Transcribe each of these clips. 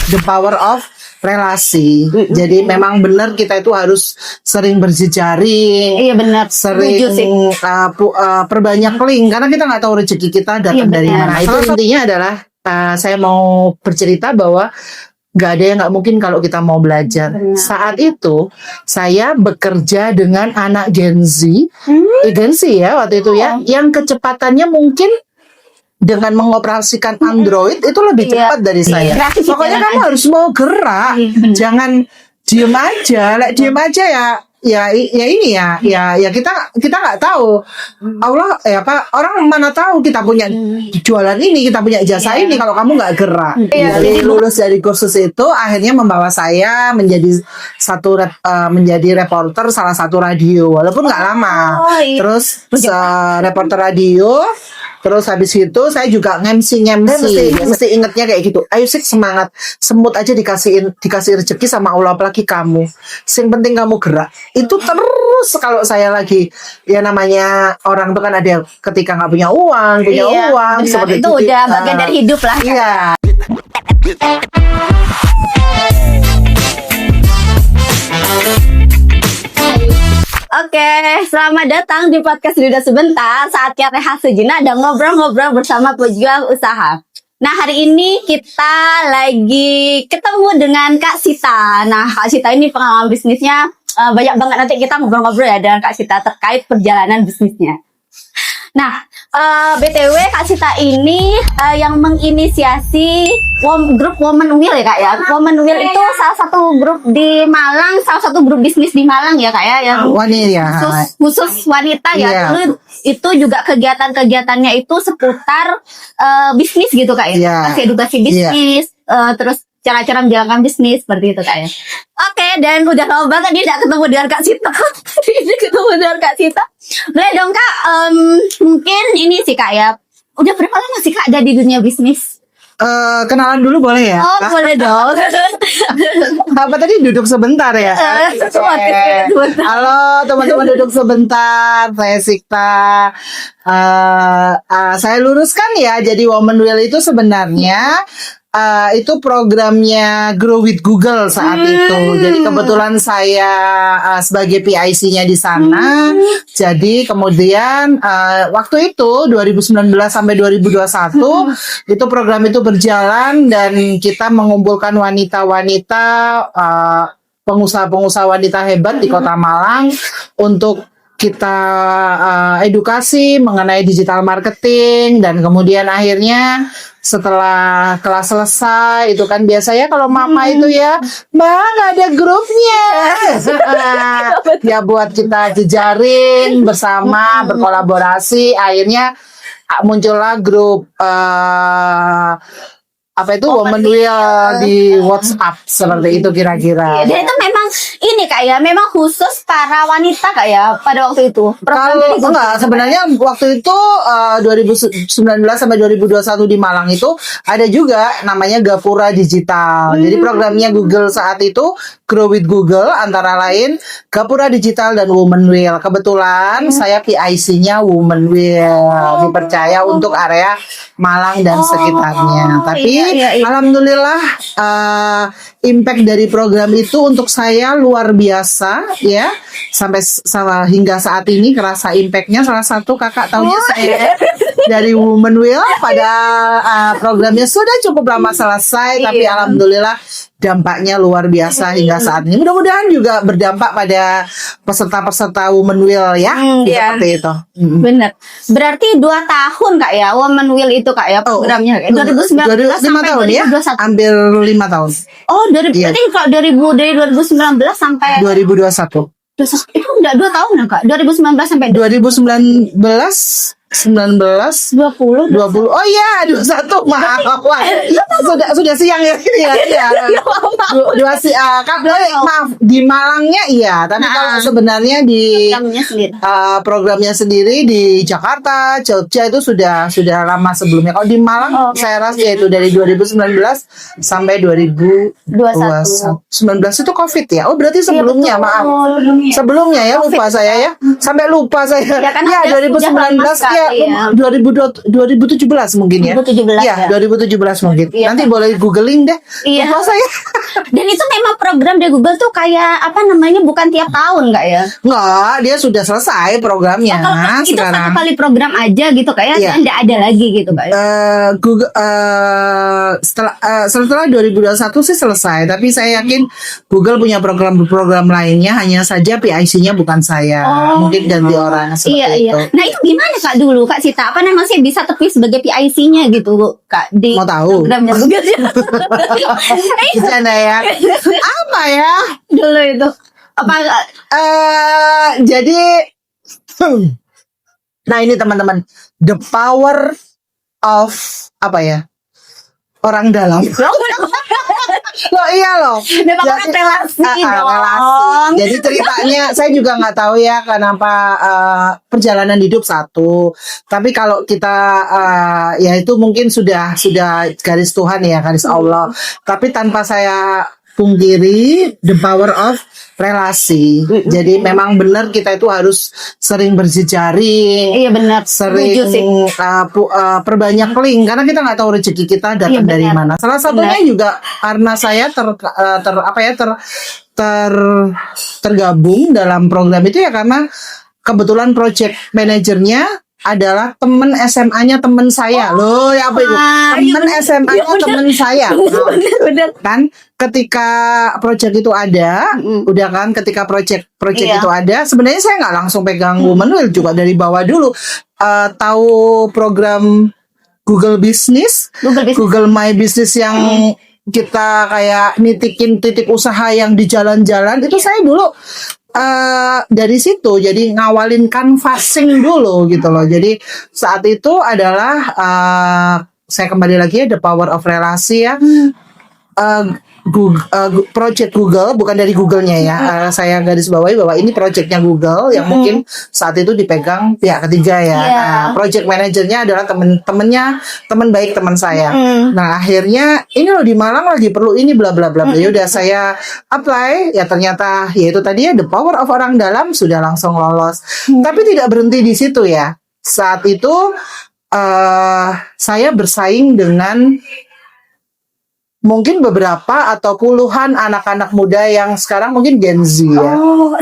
the power of relasi. Jadi memang benar kita itu harus sering berjejaring. Iya benar. Sering perbanyak link karena kita nggak tahu rezeki kita datang dari mana. Itu intinya adalah saya mau bercerita bahwa nggak ada yang nggak mungkin kalau kita mau belajar. Saat itu saya bekerja dengan anak Gen Z, Gen Z ya waktu itu ya, yang kecepatannya mungkin dengan mengoperasikan Android itu lebih cepat dari saya. Pokoknya kamu harus mau gerak, jangan diem aja. Diem aja ya ini ya kita nggak tahu. Allah orang mana tahu kita punya jualan ini, kita punya jasa ini kalau kamu nggak gerak. Jadi lulus dari kursus itu akhirnya membawa saya menjadi menjadi reporter salah satu radio walaupun nggak lama. Terus reporter radio. Terus habis itu saya juga nge-MC. Mesti ingetnya kayak gitu. Ayo sih semangat. Semut aja dikasih rezeki sama Allah, apalagi kamu. Yang penting kamu gerak. Itu terus kalau saya lagi ya namanya orang itu kan ada ketika nggak punya uang, uang seperti itu udah bagian dari hidup lah. Iya. Oke, selamat datang di podcast Duda Sebentar. Saatnya rehat sejenak dan ngobrol-ngobrol bersama pejuang usaha. Nah, hari ini kita lagi ketemu dengan Kak Sita. Nah, Kak Sita ini pengalaman bisnisnya banyak banget. Nanti kita ngobrol-ngobrol ya dengan Kak Sita terkait perjalanan bisnisnya. Nah, BTW Kak Sita ini yang menginisiasi grup Women Will ya Kak ya. Women Will itu salah satu grup di Malang, salah satu grup bisnis di Malang ya Kak ya, yang khusus wanita ya. Itu juga kegiatan-kegiatannya itu seputar bisnis gitu Kak ya. Kasih edukasi bisnis, terus cara-cara menjalankan bisnis seperti itu Kak ya. Oke, dan udah lama banget dia tidak ketemu dengan Kak Sita. Ini ketemu dengan Kak Sita. Boleh dong Kak, mungkin ini sih Kak ya. Udah berapa lama sih Kak ada di dunia bisnis? Kenalan dulu boleh ya? Oh boleh dong. Apa tadi duduk sebentar ya? Halo teman-teman duduk sebentar. Saya Sikta. Saya luruskan ya. Jadi Women Will itu sebenarnya itu programnya Grow with Google saat itu. Jadi kebetulan saya sebagai PIC-nya di sana. Jadi kemudian waktu itu 2019 sampai 2021 itu program itu berjalan dan kita mengumpulkan wanita-wanita pengusaha-pengusaha wanita hebat di Kota Malang untuk kita edukasi mengenai digital marketing. Dan kemudian akhirnya setelah kelas selesai itu kan biasanya kalau mama itu ya Mbak nggak ada grupnya ya buat kita jejaring bersama berkolaborasi. Akhirnya muncullah grup Women Will di WhatsApp seperti itu kira-kira. Dan itu memang ini Kak ya, memang khusus para wanita Kak ya pada waktu itu. Kalau enggak, sebenarnya waktu itu 2019 sampai 2021 di Malang itu ada juga namanya Gapura Digital. Jadi programnya Google saat itu Grow with Google, antara lain Gapura Digital dan Women Will. Kebetulan saya PIC-nya Women Will, dipercaya untuk area Malang dan sekitarnya. Tapi alhamdulillah impact dari program itu untuk saya luar biasa ya. Sampai hingga saat ini kerasa impactnya. Salah satu kakak tahunya saya dari Women Will pada programnya sudah cukup lama selesai, tapi alhamdulillah dampaknya luar biasa hingga saat ini. Mudah-mudahan juga berdampak pada peserta-peserta Women Will ya. Seperti itu. Benar. Berarti 2 tahun Kak ya Women Will itu Kak ya programnya. 2019 sampai tahun 2021. Ya? Hampir 5 tahum. Oh, berarti kalau dari 2019 sampai 2021. Itu udah 2 tahun ya Kak? 2019 sampai 2019 20. Oh iya, 21. Maaf. Wah, sudah siang ya. Maaf, di Malangnya iya, tapi kalau sebenarnya di programnya sendiri di Jakarta, Jogja itu sudah lama sebelumnya. Kalau di Malang saya rasa itu dari 2019 sampai 2021. 19 itu Covid ya. Oh, berarti sebelumnya, maaf. Sebelumnya ya, lupa saya ya. Sampai lupa saya. Ya 2019 ya. Iya. 2017 mungkin ya. 2017 Iya, ya. 2017 mungkin. Iya. Nanti boleh googling deh. Iya. Lupa saya. Dan itu memang program dari Google tuh kayak apa namanya, bukan tiap tahun nggak ya? Enggak, dia sudah selesai programnya Kalau itu satu sekarang. kali program aja gitu kayak Iya. nggak ada lagi gitu Kak. Google setelah 2021 sih selesai, tapi saya yakin Google punya program-program lainnya, hanya saja PIC-nya bukan saya. Oh. Mungkin ganti orang seperti Iya, itu. iya. Nah itu gimana Kak dulu Kak Sita? Apa namanya sih bisa terpilih sebagai PIC-nya gitu Kak di Mau tahu? programnya Google? Bercanda ya. Apa ya? Dulu itu apa? Jadi nah ini teman-teman, the power of apa ya? Orang dalam. Loh iya loh. Udah pakai Jadi- relasi dong. relasi. Jadi ceritanya saya juga nggak tahu ya kenapa perjalanan hidup satu. Tapi kalau kita ya itu mungkin sudah garis Tuhan ya, garis Allah. Tapi tanpa saya pungkiri the power of relasi. Jadi memang benar kita itu harus sering berjejaring, Iya benar. sering Setuju sih. perbanyak link karena kita nggak tahu rezeki kita datang Iya, dari benar. mana. Salah satunya juga karena saya tergabung dalam program itu ya karena kebetulan project manajernya adalah temen SMA-nya temen saya. Loh, ya apa itu? Wah, iya Temen benar. SMA-nya Iya, benar. temen saya. Benar. Kan ketika project itu ada, udah kan ketika project Iya. itu ada, sebenarnya saya nggak langsung pegang Womenwear juga dari bawah dulu. Tahu program Google Business, Google My Business yang kita kayak nitikin titik usaha yang di jalan-jalan itu saya dulu dari situ jadi ngawalin canvassing dulu gitu loh. Jadi saat itu adalah saya kembali lagi ya the power of relasi ya. Project Google bukan dari Google-nya ya. Saya garis bawahi bahwa ini projectnya Google yang mungkin saat itu dipegang pihak ketiga ya. Iya. Project manajernya adalah teman baik teman saya. Nah akhirnya ini loh di Malang lagi perlu ini bla bla bla. Ya udah saya apply ya ternyata ya itu tadi ya the power of orang dalam sudah langsung lolos. Tapi tidak berhenti di situ ya. Saat itu saya bersaing dengan mungkin beberapa atau puluhan anak-anak muda yang sekarang mungkin Gen Z ya. Oh,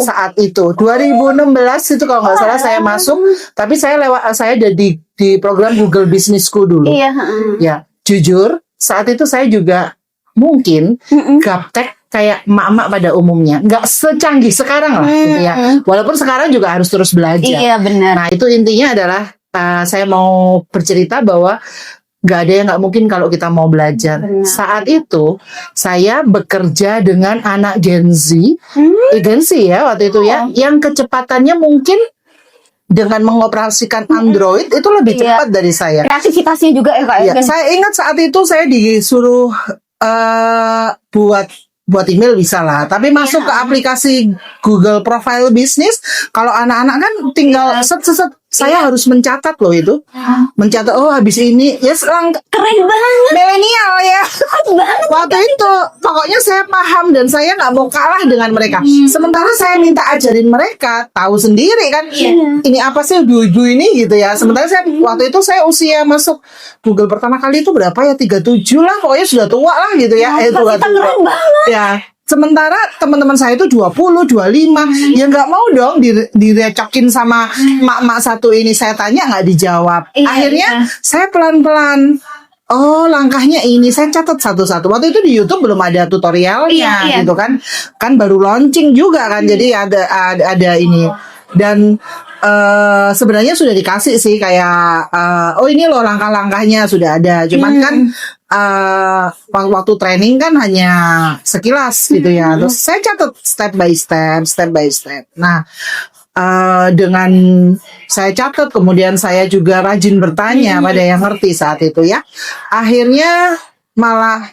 saat itu. 2016 itu kalau nggak salah saya masuk, tapi saya ada di program Google Business School dulu. Iya. Ya, jujur saat itu saya juga mungkin gaptek kayak emak-emak pada umumnya, nggak secanggih sekarang lah gitu ya. Walaupun sekarang juga harus terus belajar. Iya benar. Nah itu intinya adalah saya mau bercerita bahwa nggak ada yang nggak mungkin kalau kita mau belajar. Benar. Saat itu saya bekerja dengan anak Gen Z, Gen Z ya waktu itu ya, yang kecepatannya mungkin dengan mengoperasikan Android itu lebih Iya. cepat dari saya. Kreativitasnya juga ya Kak. Ya, saya ingat saat itu saya disuruh buat email bisa lah, tapi masuk ke aplikasi Google Profile Business, kalau anak-anak kan tinggal set saya harus mencatat loh itu, mencatat oh habis ini ya Keren banget. milenial ya. Banget. Waktu itu pokoknya saya paham dan saya nggak mau kalah dengan mereka. Sementara saya minta ajarin mereka, tahu sendiri kan ini apa sih ibu-ibu ini gitu ya. Sementara saya waktu itu saya usia masuk Google pertama kali itu berapa ya, 37 lah, pokoknya sudah tua lah gitu ya. Tua. Keren banget. Ya. Sementara teman-teman saya itu 20, 25, ya nggak mau dong direcokin sama mak-mak satu ini. Saya tanya nggak dijawab. Iya, Akhirnya iya. saya pelan-pelan. Oh langkahnya ini saya catat satu-satu. Waktu itu di YouTube belum ada tutorialnya Iya. gitu kan baru launching juga kan. Jadi ada ini dan sebenarnya sudah dikasih sih kayak oh ini loh langkah-langkahnya sudah ada. Cuman kan waktu training kan hanya sekilas gitu ya. Terus saya catat step by step. Nah dengan saya catat kemudian saya juga rajin bertanya pada yang ngerti saat itu ya. Akhirnya malah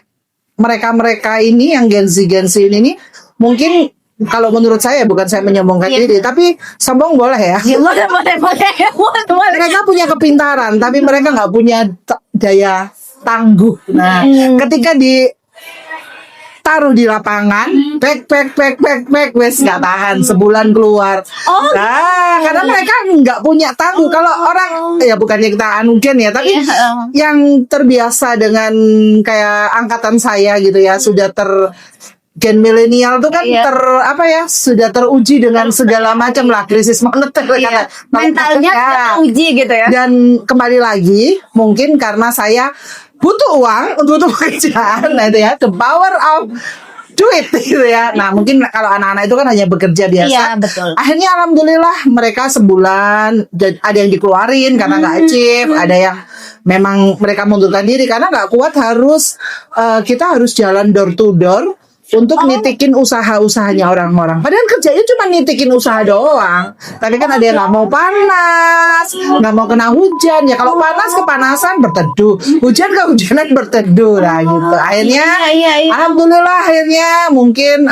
mereka ini yang Gen Z ini mungkin kalau menurut saya bukan saya menyombongkan diri, tapi sombong boleh ya. Boleh. Mereka punya kepintaran, tapi mereka nggak punya daya tangguh. Nah, ketika taruh di lapangan, pack, wes nggak tahan sebulan keluar. Oh, Nah, karena mereka nggak punya tahu. Kalau orang ya bukannya kita anugen ya, tapi Iya. yang terbiasa dengan kayak angkatan saya gitu ya, sudah gen milenial tuh kan Iya. sudah teruji dengan segala macam lah krisis moneter Iya. kata- Mentalnya Ya. teruji gitu ya. Dan kembali lagi mungkin karena saya butuh uang untuk pekerjaan, nah itu ya, the power of duit gitu ya. Nah mungkin kalau anak-anak itu kan hanya bekerja biasa. Iya, betul. Akhirnya alhamdulillah mereka sebulan dan ada yang dikeluarin karena nggak achieve, ada yang memang mereka mundurkan diri karena nggak kuat, kita harus jalan door to door untuk nitikin usaha-usahanya orang-orang. Padahal kerjanya cuma nitikin usaha doang. Tapi kan ada yang nggak mau panas, nggak mau kena hujan. Ya kalau panas kepanasan berteduh, hujan kehujanan berteduh lah gitu. Akhirnya, Iya. alhamdulillah akhirnya mungkin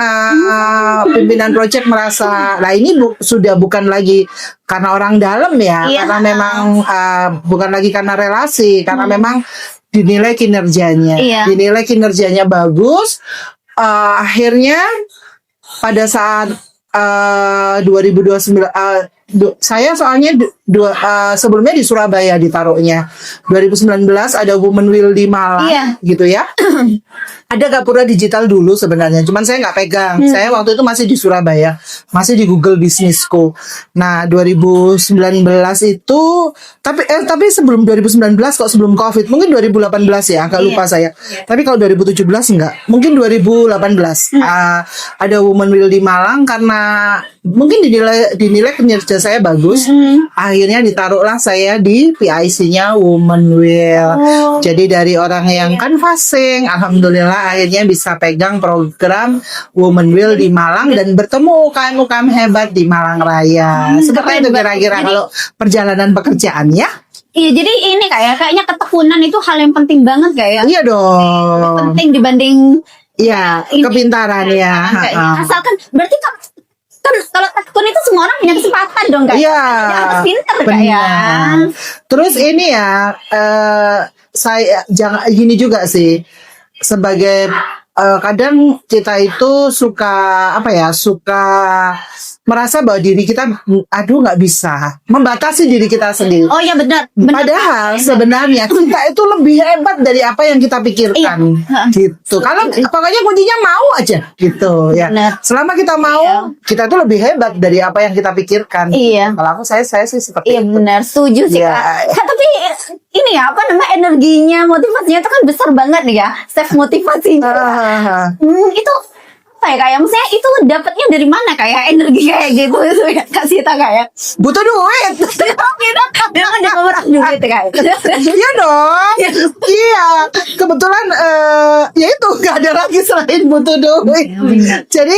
pimpinan project merasa, nah ini sudah bukan lagi karena orang dalam ya, Iya. karena memang bukan lagi karena relasi, karena memang dinilai kinerjanya, Iya. dinilai kinerjanya bagus. Akhirnya pada saat 2029 saya soalnya sebelumnya di Surabaya ditaruhnya 2019 ada Women Will di Malang Iya. gitu ya. Ada Gapura Digital dulu sebenarnya, cuman saya nggak pegang. Saya waktu itu masih di Surabaya, masih di Google Businessku. Nah 2019 itu tapi sebelum 2019 kok, sebelum COVID mungkin 2018 ya, agak lupa saya. Tapi kalau 2017 enggak, mungkin 2018 ada Women Will di Malang karena mungkin dinilai kinerja saya bagus. Akhirnya ditaruhlah saya di PIC-nya Women Will. Jadi dari orang yang canvassing, alhamdulillah akhirnya bisa pegang program Women Will di Malang dan bertemu UKM-UKM hebat di Malang Raya. Seperti itu kira-kira Jadi- kalau perjalanan pekerjaannya. Iya, jadi ini kayaknya ketekunan itu hal yang penting banget kayak. Iya dong. Penting dibanding Iya, ini. kepintaran ya. Kayak, asalkan berarti kan kalau tekun itu semua orang punya kesempatan dong kayak. Iya. Ya, harus pinter Benar. kayak. Terus ini ya, saya jangan gini juga sih, sebagai kadang kita itu suka merasa bahwa diri kita aduh nggak bisa, membatasi diri kita sendiri. Oh iya benar. Padahal sebenarnya kita itu lebih hebat dari apa yang kita pikirkan. Iya. Gitu. Kalau pokoknya kuncinya mau aja gitu ya. Benar. Selama kita mau, Iya. kita tuh lebih hebat dari apa yang kita pikirkan. Iya. Kalau aku saya sih seperti Iya itu. benar, setuju sih Iya. Kak. Kak, tapi ini ya apa namanya, energinya, motivasinya itu kan besar banget nih ya, self motivasinya. Itu apa ya kayak, maksudnya itu dapatnya dari mana kayak energi kayak gitu itu ya Kak Sita kayak. Butuh duit. Kita kan juga orang duit ya kayak. Iya dong. Iya. Kebetulan ya itu nggak ada lagi selain butuh duit. benar. Jadi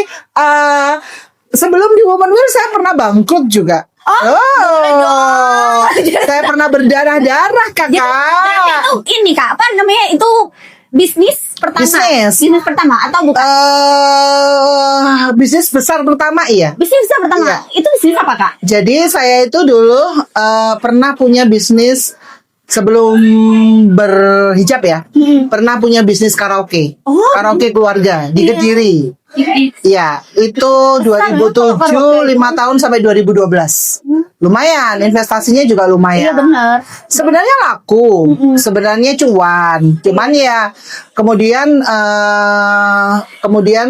sebelum di Women Will saya pernah bangkrut juga. boleh dong. Saya pernah berdarah-darah Jadi kakak. itu ini Kak, apa namanya itu bisnis pertama? Bisnis. Pertama atau bukan? Bisnis besar pertama iya. Bisnis pertama. Iya. Itu bisnis apa Kak? Jadi saya itu dulu pernah punya bisnis sebelum berhijab ya. Pernah punya bisnis karaoke. Oh. Karaoke keluarga di Iya. Kediri. Iya, itu 2007, 5 tahun sampai 2012. Lumayan, investasinya juga Iya lumayan. benar. Sebenarnya laku, sebenarnya cuman ya kemudian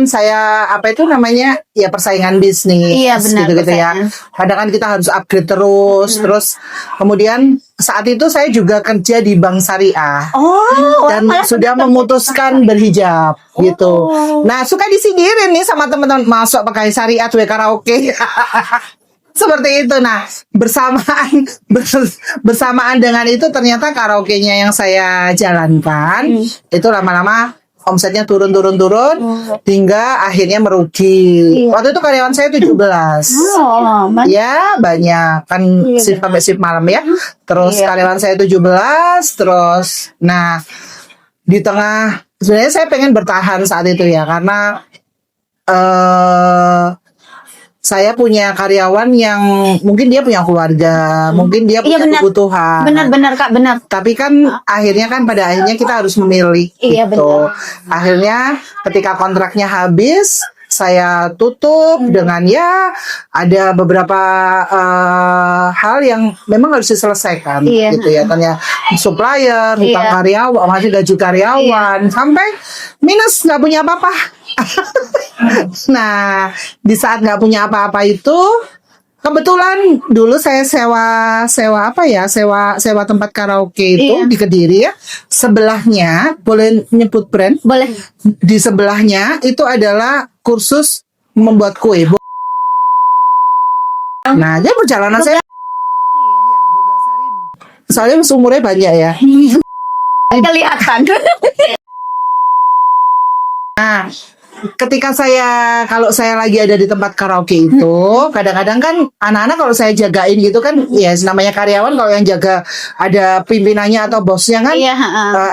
saya apa itu namanya ya persaingan bisnis, Iya, benar, gitu ya. persaingan. Kadang kan kita harus upgrade terus kemudian saat itu saya juga kerja di bank syariah Oh, dan malah sudah benar. memutuskan berhijab gitu. Nah suka disindirin nih sama teman-teman, masuk pakai syariat we karaoke. Seperti itu. Nah, bersamaan dengan itu ternyata karaoke-nya yang saya jalankan itu lama-lama omsetnya turun hingga akhirnya merugi. Waktu itu karyawan saya 17. Oh, Ya, banyak kan shift sampai shift malam ya. Terus Iya. karyawan saya 17, terus nah di tengah sebenarnya saya pengen bertahan saat itu ya karena saya punya karyawan yang mungkin dia punya keluarga, mungkin dia punya benar. kebutuhan. Benar Kak, benar. Tapi kan pada akhirnya kita harus memilih Iya, gitu. Akhirnya ketika kontraknya habis, saya tutup dengan ya ada beberapa hal yang memang harus diselesaikan gitu ya. Tanya supplier, hutang karyawan, masih gaji karyawan, sampai minus nggak punya apa-apa. Nah, di saat nggak punya apa-apa itu, kebetulan dulu saya sewa tempat karaoke itu di Kediri ya. Sebelahnya, boleh nyebut brand? Boleh. Di sebelahnya itu adalah kursus membuat kue. Nah, jadi perjalanan saya soalnya umurnya banyak ya. Kelihatan. Nah, ketika kalau saya lagi ada di tempat karaoke itu, kadang-kadang kan anak-anak kalau saya jagain gitu kan, ya namanya karyawan, kalau yang jaga ada pimpinannya atau bosnya kan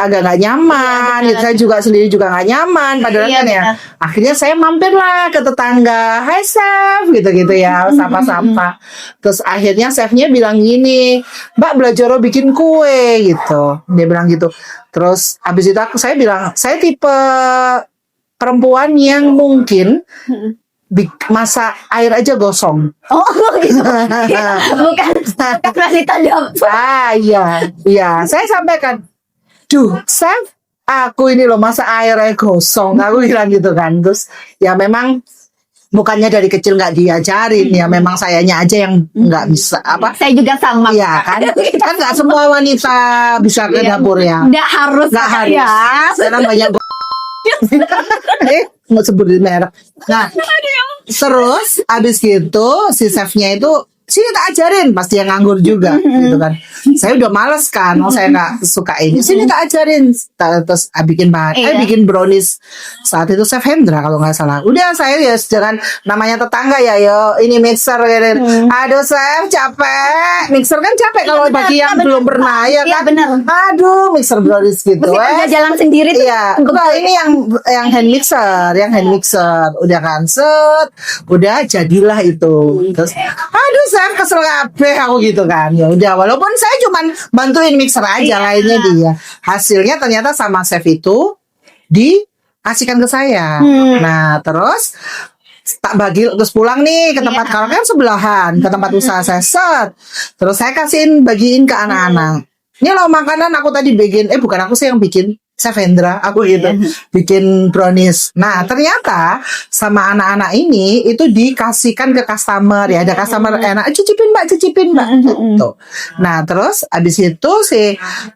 agak nggak nyaman. Gitu. Saya juga sendiri juga nggak nyaman. Padahal kan ya, akhirnya saya mampirlah ke tetangga, "Hai chef," gitu-gitu ya, sapa-sapa. Terus akhirnya chefnya bilang gini, "Mbak, belajar bikin kue," gitu. Dia bilang gitu. Terus habis itu saya bilang, saya tipe perempuan yang mungkin masak air aja gosong. Oh gitu. Bukan kasih tanda. Iya. Saya sampaikan, "Duh, chef, aku ini loh masak airnya gosong." Aku bilang gitu kan. Terus ya memang bukannya dari kecil nggak diajarin, ya memang sayanya aja yang nggak bisa apa. Saya juga sama. Iya kan nggak semua wanita bisa ke dapur ya. Nggak harus. Ya. Sekarang banyak nggak sebutin merek. Nah, terus abis gitu si chefnya itu, "Sini tak ajarin," pasti yang nganggur juga gitu kan. Saya udah males kan, saya nggak suka ini. "Sini tak ajarin." Terus bikin bikin brownies. Saat itu Chef Hendra kalau nggak salah. Udah saya ya jangan namanya tetangga ya, yo ini mixer gitu. "Aduh chef, capek." Mixer kan capek kalau bagi yang belum pernah ya kan. Aduh, mixer brownies gitu. Udah jalan sendiri tuh. Iya. Nah, ini yang hand mixer, udah kan set, udah jadilah itu. Terus aduh saya kesel kabeh aku gitu kan. Ya udah, walaupun saya cuman bantuin mixer aja, lainnya dia. Hasilnya ternyata sama chef itu dikasihkan ke saya. Nah, terus tak bagi, terus pulang nih ke tempat karaoke kan sebelahan, ke tempat usaha saya set. Terus saya bagiin ke anak-anak. "Ini loh makanan aku tadi bikin." Bukan aku sih yang bikin, Chef Hendra, aku gitu bikin brownies. Nah, ternyata sama anak-anak ini itu dikasihkan ke customer ya. Ada customer enak, cicipin mbak gitu. Nah, terus abis itu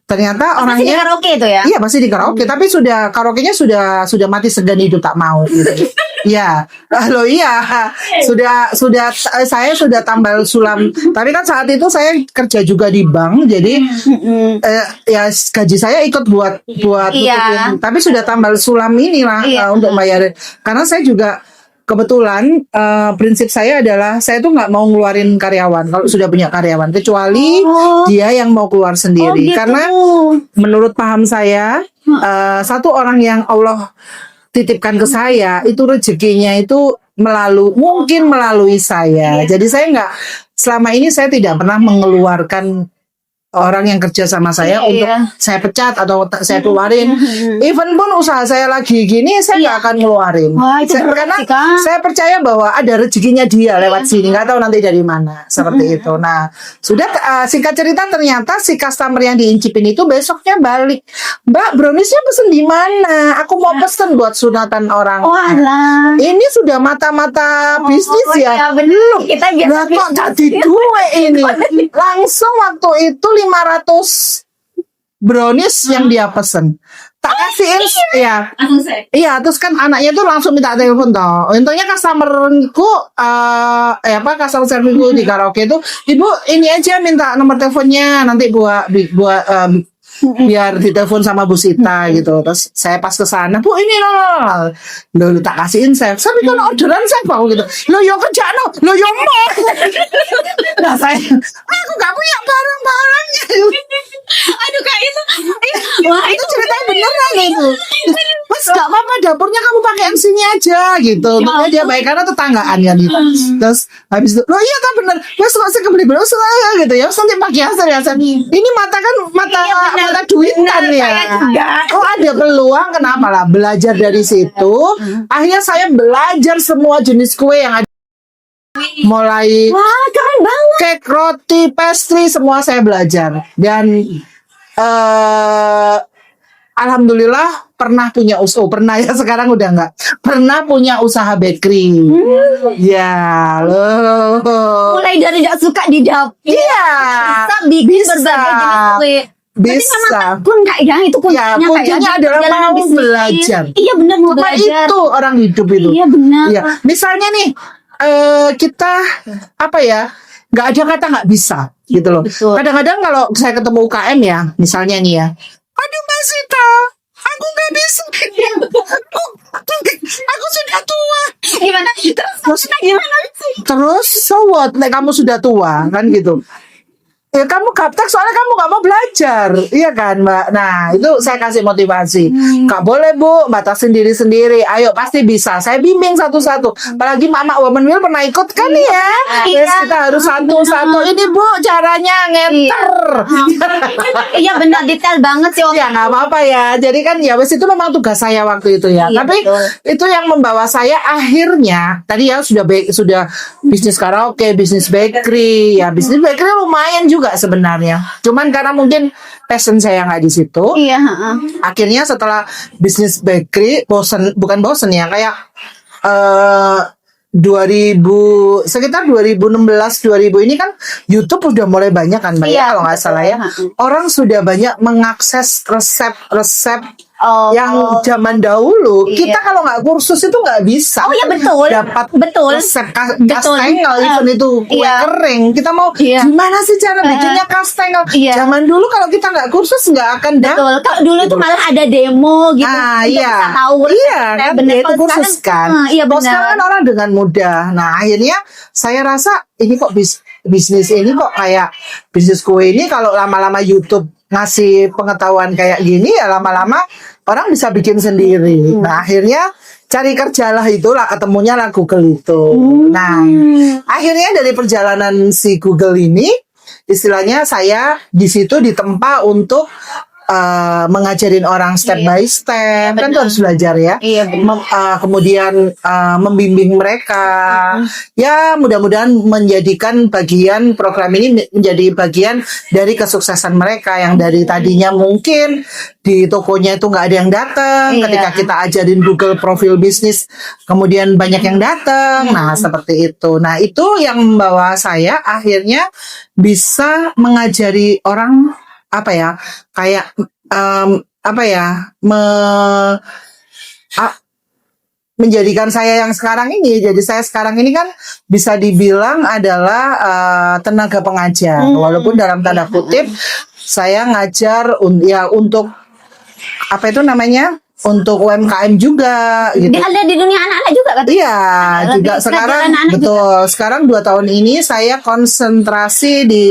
ternyata orangnya masih di karaoke itu ya? Iya, masih di karaoke, tapi karaoke-nya sudah mati segan hidup tak mau gitu. Iya, loh iya, saya sudah tambal sulam. Tapi kan saat itu saya kerja juga di bank, jadi ya gaji saya ikut buat nutupin. Tapi sudah tambal sulam inilah untuk bayarin. Karena saya juga kebetulan prinsip saya adalah saya tuh nggak mau ngeluarin karyawan kalau sudah punya karyawan, kecuali dia yang mau keluar sendiri. Gitu. Karena menurut paham saya, satu orang yang Allah titipkan ke saya itu rezekinya itu mungkin melalui saya. Jadi saya selama ini saya tidak pernah mengeluarkan orang yang kerja sama saya untuk saya pecat atau saya keluarin. Even pun usaha saya lagi gini, saya nggak akan ngeluarin. Wah, itu Karena kan? saya percaya bahwa ada rezekinya dia lewat sini, nggak tahu nanti dari mana, seperti itu. Nah, sudah singkat cerita ternyata si customer yang diincipin itu besoknya balik, "Mbak, browniesnya pesen di mana? Aku mau pesen buat sunatan orang." Walah. Ini sudah mata-mata bisnis ya. Belum. Kita biasa kok jadi gue ini. Langsung waktu itu 500 brownies yang dia pesen. Tak kasihin ya. Iya, terus kan anaknya tuh langsung minta telepon toh. Untungnya customerku customer serviceku di karaoke itu, "Ibu, ini aja minta nomor teleponnya nanti buat biar ditelepon sama Bu Sita gitu. Terus saya pas ke sana, Bu ini lo tak kasihin saya bikin orderan saya mau gitu. Lo yo kerja lo yo mau. Nah saya aku gak punya barang-barangnya. Aduh Kak itu. Wah itu ceritanya beneran itu. Mas gak apa-apa dapurnya kamu pakai yang sini aja gitu. Makanya dia baik karena tetanggaan kan gitu. Terus habis itu, iya kan bener. Mas masih kebeli belum gitu ya. Nanti pakai hasil ini mata kan mata duit kan ya. Oh ada peluang kenapa lah belajar dari situ. Akhirnya saya belajar semua jenis kue yang ada. Mulai Wah keren banget. cake, roti, pastry semua saya belajar dan alhamdulillah pernah punya usaha pernah ya sekarang udah enggak pernah punya usaha bakery ya loh Mulai dari gak suka di dapur. iya Bisa bikin bisa. berbagai jenis kue. Bisa Kun Kak ya itu ya kuncinya kuncinya adalah perjalanan mau bisnis. belajar Iya benar mau nah belajar. itu orang hidup itu Iya benar. iya misalnya nih kita apa ya nggak ada kata nggak bisa gitu loh. Betul. Kadang-kadang kalau saya ketemu UKM ya, misalnya nih ya, aduh Mbak Sita, aku nggak bisa, aku sudah tua. Gimana? Terus gimana sih? Terus so what? Like, kamu sudah tua kan gitu. Ya kamu gaptek soalnya kamu nggak mau belajar, iya kan Mbak? Nah itu saya kasih motivasi. Nggak boleh Bu, batasin diri sendiri. Ayo pasti bisa. Saya bimbing satu-satu. Apalagi Mama Woman Will pernah ikut kan ya? Iya. Yes, kita harus satu-satu. Ini Bu caranya ngenter. Iya benar detail banget sih. Ya nggak apa-apa ya. Jadi kan ya wes itu memang tugas saya waktu itu ya. Iya, Tapi betul. itu yang membawa saya akhirnya tadi ya sudah bisnis karaoke, bisnis bakery ya. Bisnis bakery lumayan juga sebenarnya. Cuman karena mungkin passion saya nggak di situ. Iya. Heeh. Akhirnya setelah bisnis bakery bukan bosen ya kayak 2000 sekitar 2016 2000 ini kan YouTube udah mulai banyak kan Mbak ya Iya, kalau nggak salah ya. Orang sudah banyak mengakses resep-resep Oh. yang zaman dahulu Iya. kita kalau nggak kursus itu nggak bisa. Oh iya betul. Dapat Betul. resep Betul. kastengel even itu kue Iya. kering. Kita mau Iya. gimana sih cara bikinnya kastengel? Iya. Zaman dulu kalau kita nggak kursus nggak akan dapat. Betul. Kalau dulu tuh malah ada demo gitu. Ah untuk iya, bisa tahu. iya resepnya. kan Bener. itu Kalau kursus sekarang, kan. Iya Kalau benar. sekarang kan orang dengan mudah. Nah akhirnya saya rasa ini kok bisnis ini kok kayak bisnis kue ini kalau lama-lama YouTube ngasih pengetahuan kayak gini ya lama-lama orang bisa bikin sendiri. Nah akhirnya cari kerjalah itulah ketemunya lah Google itu. Nah akhirnya dari perjalanan si Google ini istilahnya saya di situ ditempa untuk mengajarin orang step by step kan tuh harus belajar ya. Iya benar. Kemudian membimbing mereka. Ya mudah-mudahan menjadikan bagian program ini menjadi bagian dari kesuksesan mereka yang dari tadinya mungkin di tokonya itu nggak ada yang datang. Iya. Ketika kita ajarin Google profil bisnis, kemudian banyak yang datang. Nah seperti itu. Nah itu yang membawa saya akhirnya bisa mengajari orang apa ya kayak apa ya menjadikan saya yang sekarang ini. Jadi saya sekarang ini kan bisa dibilang adalah tenaga pengajar walaupun dalam tanda kutip saya ngajar ya untuk apa itu namanya untuk UMKM juga gitu. Ada di dunia anak-anak juga kan? Iya, Lebih juga pelajaran sekarang anak betul. Sekarang 2 tahun ini saya konsentrasi di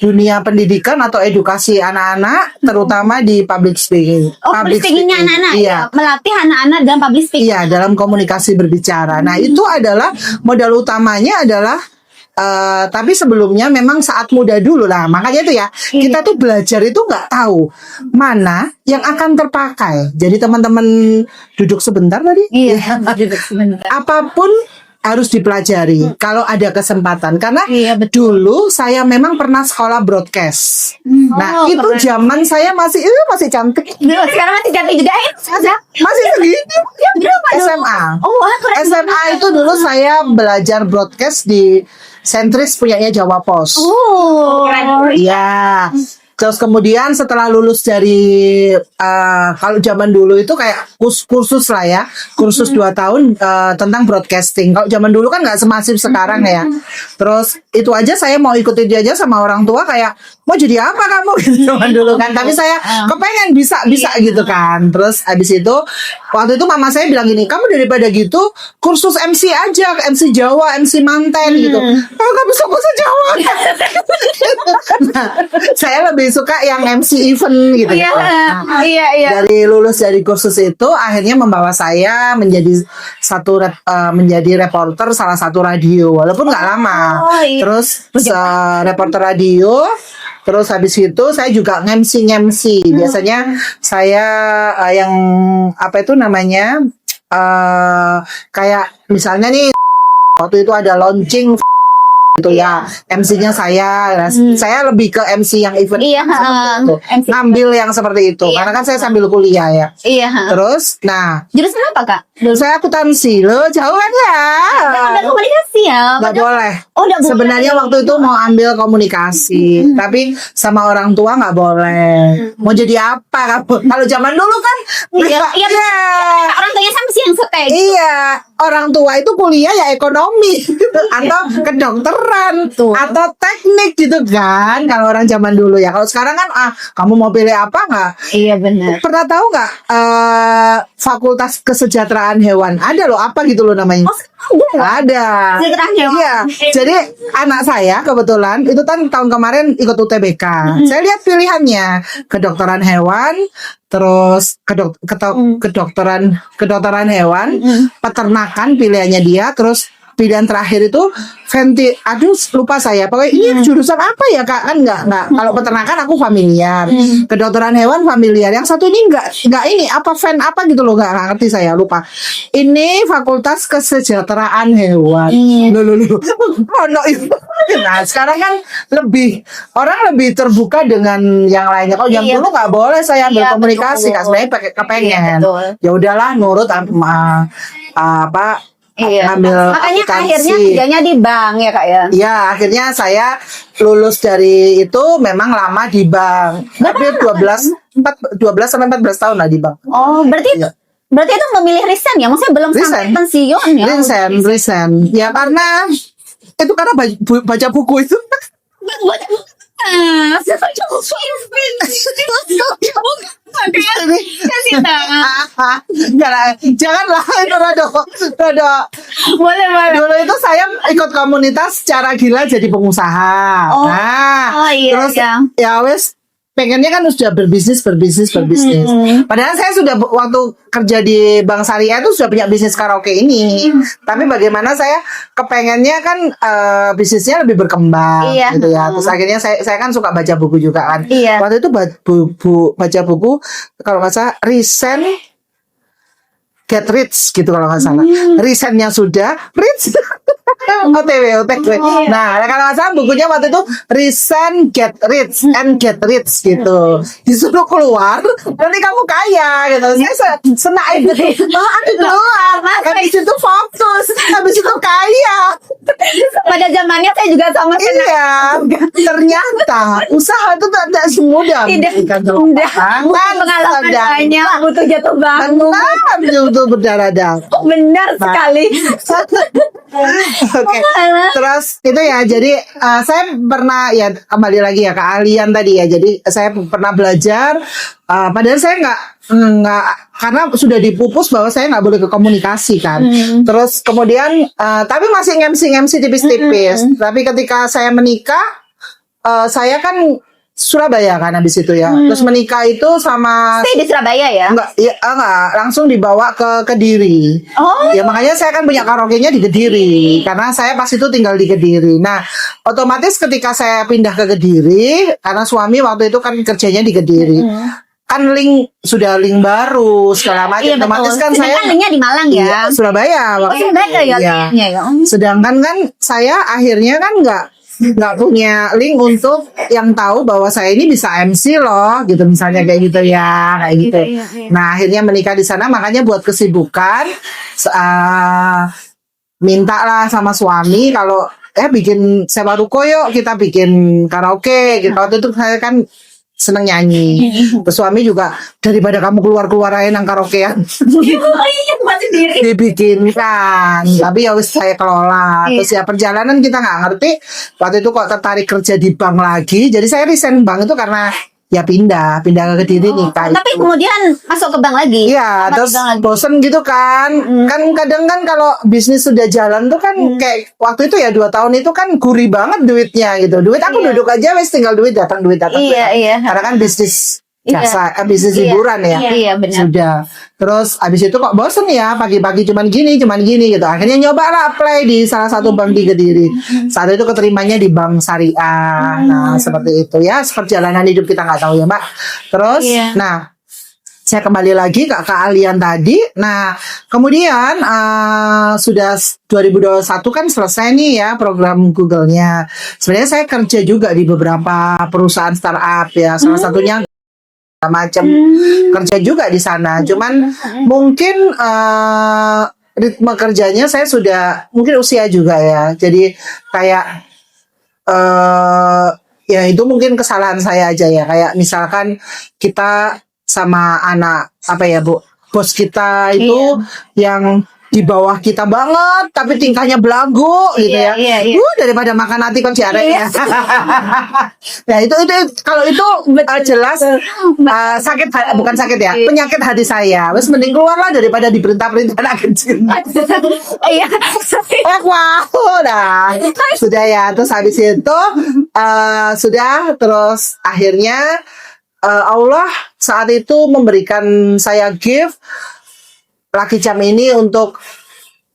dunia pendidikan atau edukasi anak-anak, terutama di public speaking. Oh, public speakingnya anak-anak. Iya. Ya, melatih anak-anak dalam public speaking. Iya, dalam komunikasi berbicara. Nah, itu adalah modal utamanya adalah tapi sebelumnya memang saat muda dulu lah. Makanya itu ya, kita tuh belajar itu nggak tahu mana yang akan terpakai. Jadi teman-teman duduk sebentar tadi. Iya, duduk sebentar. Apapun harus dipelajari kalau ada kesempatan karena Iya, betul. dulu saya memang pernah sekolah broadcast. Nah, Oh, itu keren. zaman saya masih cantik. Sekarang masih cantik juga. Masih segitu. Ya, berapa dulu? SMA. Oh, wah, keren. SMA itu dulu saya belajar broadcast di Sentris punyanya Jawa Pos. Oh, keren. Iya. Terus kemudian setelah lulus dari kalau zaman dulu itu kayak kursus lah ya, kursus 2 tahun tentang broadcasting. Kalau zaman dulu kan nggak semasif sekarang ya. Terus itu aja saya mau ikutin dia aja sama orang tua kayak mau jadi apa kamu gitu zaman dulu kan. Tapi saya kepengen bisa gitu kan. Terus habis itu waktu itu mama saya bilang gini, kamu daripada gitu kursus MC aja, MC Jawa, MC Manten gitu. Oh, kamu bisa bahasa Jawa. Nah, saya lebih suka yang MC event gitu. Iya, Nah, iya. dari lulus dari kursus itu akhirnya membawa saya menjadi menjadi reporter salah satu radio walaupun nggak lama. Iya. Terus reporter radio. Terus habis itu saya juga ngemsi. Biasanya saya yang apa itu namanya kayak misalnya nih waktu itu ada launching gitu ya, MC-nya saya lebih ke MC yang event Iya, seperti itu. MC. Ngambil yang seperti itu Iya. karena kan saya sambil kuliah ya. Iya. Terus nah Jurusan apa, Kak? saya akuntansi loh, jauh kan ya. Udah komunikasi ya? Nggak boleh. Oh, nggak boleh. Sebenarnya waktu itu mau ambil komunikasi, tapi sama orang tua nggak boleh. Mau jadi apa kamu? Kalau zaman dulu kan Iya, nggak- iya. iya. Orang tuanya sama sih yang suka gitu. Iya, orang tua itu kuliah ya ekonomi atau kedokteran atau teknik gitu kan. Kalau orang zaman dulu ya. Kalau sekarang kan kamu mau pilih apa nggak? Iya, benar. Pernah tahu nggak fakultas kesejahteraan hewan? Ada loh apa gitu loh namanya? Ada. Kesejahteraan hewan. Iya. Jadi anak saya kebetulan itu kan tahun kemarin ikut UTBK. Saya lihat pilihannya kedokteran hewan, terus kedokteran hewan, peternakan pilihannya dia, terus pilihan terakhir itu lupa saya. Pokoknya ini jurusan apa ya Kak? Kan nggak. Kalau peternakan aku familiar, kedokteran hewan familiar. Yang satu ini nggak ini apa gitu loh, nggak ngerti saya, lupa. Ini Fakultas Kesejahteraan Hewan. Loh. Oh, no, itu. Nah sekarang kan orang lebih terbuka dengan yang lainnya. Kalau yang Iya, dulu nggak boleh saya ambil Iya, komunikasi, betul. Kak. Sebenarnya kepengen. Iya, betul. Ya udahlah nurut Iya. ngambil Makanya akuntansi. akhirnya kerjanya di bank ya, Kak ya? Ya, akhirnya saya lulus dari itu memang lama di bank. Hampir 12 sampai 14 tahun lah di bank. Oh, berarti Iya. itu memilih resign ya? Maksudnya belum sampai Resign. pensiun ya? Resign. Ya karena baca buku itu. Janganlah itu rada. Boleh. Dulu itu saya ikut komunitas secara gila jadi pengusaha. Oh. Nah, Oh, iya, terus iya. ya wes pengennya kan sudah berbisnis. Padahal saya sudah waktu kerja di Bank Syariah itu sudah punya bisnis karaoke ini. Tapi bagaimana saya kepengennya kan bisnisnya lebih berkembang Iya. gitu ya. Terus akhirnya saya kan suka baca buku juga kan. Iya. Waktu itu baca buku kalau nggak salah Resign Get Rich gitu kalau nggak salah. Resign-nya sudah rich. OTW. Nah, kalau nggak salah bukunya waktu itu Resign Get Rich and Get Rich gitu. Disuruh keluar, nanti kamu kaya gitu. Saya senang itu. Aku keluar, habis itu fokus, habis itu kaya. Pada zamannya saya juga sama Iya, ternyata usaha itu tidak semudah. Tidak Kan, pengalaman sedang. banyak, butuh jatuh bangun. Itu berdarah-darah. Benar sekali. Oke. Terus itu ya, jadi saya pernah ya kembali lagi ya ke Alian tadi ya. Jadi saya pernah belajar. Padahal saya nggak karena sudah dipupus bahwa saya nggak boleh ke komunikasi kan. Terus kemudian tapi masih ngemsi tipis-tipis. Tapi ketika saya menikah, saya kan Surabaya kan habis itu ya. Terus menikah itu sama Stay di Surabaya ya? enggak, langsung dibawa ke Kediri. Oh. Ya makanya saya kan punya karaoke-nya di Kediri karena saya pas itu tinggal di Kediri. Nah, otomatis ketika saya pindah ke Kediri karena suami waktu itu kan kerjanya di Kediri. Kan sudah link baru segala macam. Iya, Otomatis betul. kan saya Sedangkan linknya di Malang ya? Iya, Surabaya. Oh, Surabaya ya Iya. linknya ya? Sedangkan kan saya akhirnya kan nggak punya link untuk yang tahu bahwa saya ini bisa MC loh gitu, misalnya kayak gitu ya, kayak gitu. Iya. Nah akhirnya menikah di sana, makanya buat kesibukan minta lah sama suami kalau bikin sewa ruko yuk, kita bikin karaoke gitu. Waktu itu saya kan seneng nyanyi. Terus suami juga daripada kamu keluar aja nang karaokean dibikinkan, tapi ya wis saya kelola. Terus ya perjalanan kita nggak ngerti. Waktu itu kok tertarik kerja di bank lagi. Jadi saya resign bank itu karena ya pindah ke Kediri nikah. Tapi kemudian masuk ke bank lagi. Iya, Apa terus di bank lagi? bosen gitu kan. Kan kadang kan kalau bisnis sudah jalan tuh kan kayak waktu itu ya 2 tahun itu kan gurih banget duitnya gitu. Duit aku Iya. duduk aja wes tinggal duit datang. Iya. Karena kan bisnis Iya. jasa, bisnis Iya. hiburan ya. Iya, benar. Sudah. Terus abis itu kok bosen ya pagi-pagi cuman gini gitu. Akhirnya nyoba lah apply di salah satu bank di Kediri. Saat itu keterimanya di Bank Syariah. Nah, seperti itu ya. Perjalanan hidup kita nggak tahu ya, Mbak. Terus, Iya. nah, saya kembali lagi ke keahlian tadi. Nah, kemudian sudah 2021 kan selesai nih ya program Google-nya. Sebenarnya saya kerja juga di beberapa perusahaan startup ya. Salah satunya macam kerja juga di sana. Cuman mungkin ritme kerjanya saya sudah mungkin usia juga ya. Jadi kayak ya itu mungkin kesalahan saya aja ya. Kayak misalkan kita sama anak apa ya Bu, bos kita itu yang di bawah kita banget tapi tingkahnya belagu gitu ya. Iya. Daripada makan hati kan ciarek ya. Nah itu kalau itu jelas sakit bukan sakit ya, penyakit hati saya. Wes mending keluarlah daripada diperintah-perintah anak kecil. Iya. Wow, dah. Sudah ya, terus habis itu sudah terus akhirnya Allah saat itu memberikan saya gift Lucky Charm ini untuk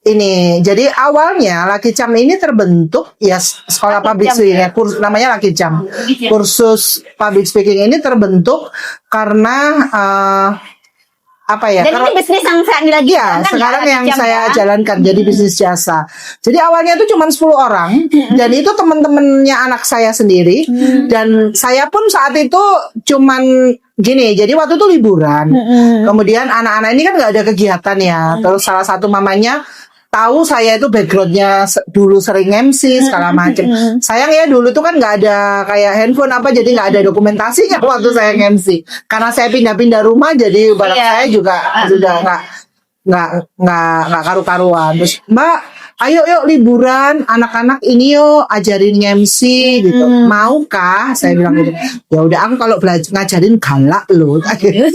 ini. Jadi awalnya Lucky Charm ini terbentuk ya sekolah public speaking ya, namanya Lucky Charm. Kursus public speaking ini terbentuk karena apa ya? Dan ini bisnis yang saat ini lagi ya, jalankan sekarang ya, yang Lucky Charm saya ya? jalankan jadi bisnis jasa. Jadi awalnya itu cuma 10 orang dan itu teman-temannya anak saya sendiri dan saya pun saat itu cuman gini. Jadi waktu itu liburan. Kemudian anak-anak ini kan nggak ada kegiatan ya. Terus salah satu mamanya tahu saya itu backgroundnya dulu sering MC segala macem. Sayang ya dulu tuh kan nggak ada kayak handphone apa, jadi nggak ada dokumentasinya waktu saya MC. Karena saya pindah-pindah rumah, jadi barang saya juga sudah nggak karu-karuan. Terus Mbak, ayo yuk liburan, anak-anak ini yuk ajarin MC gitu. Maukah? Saya bilang gitu. Ya udah, aku kalau belajar ngajarin galak loh. Akhirnya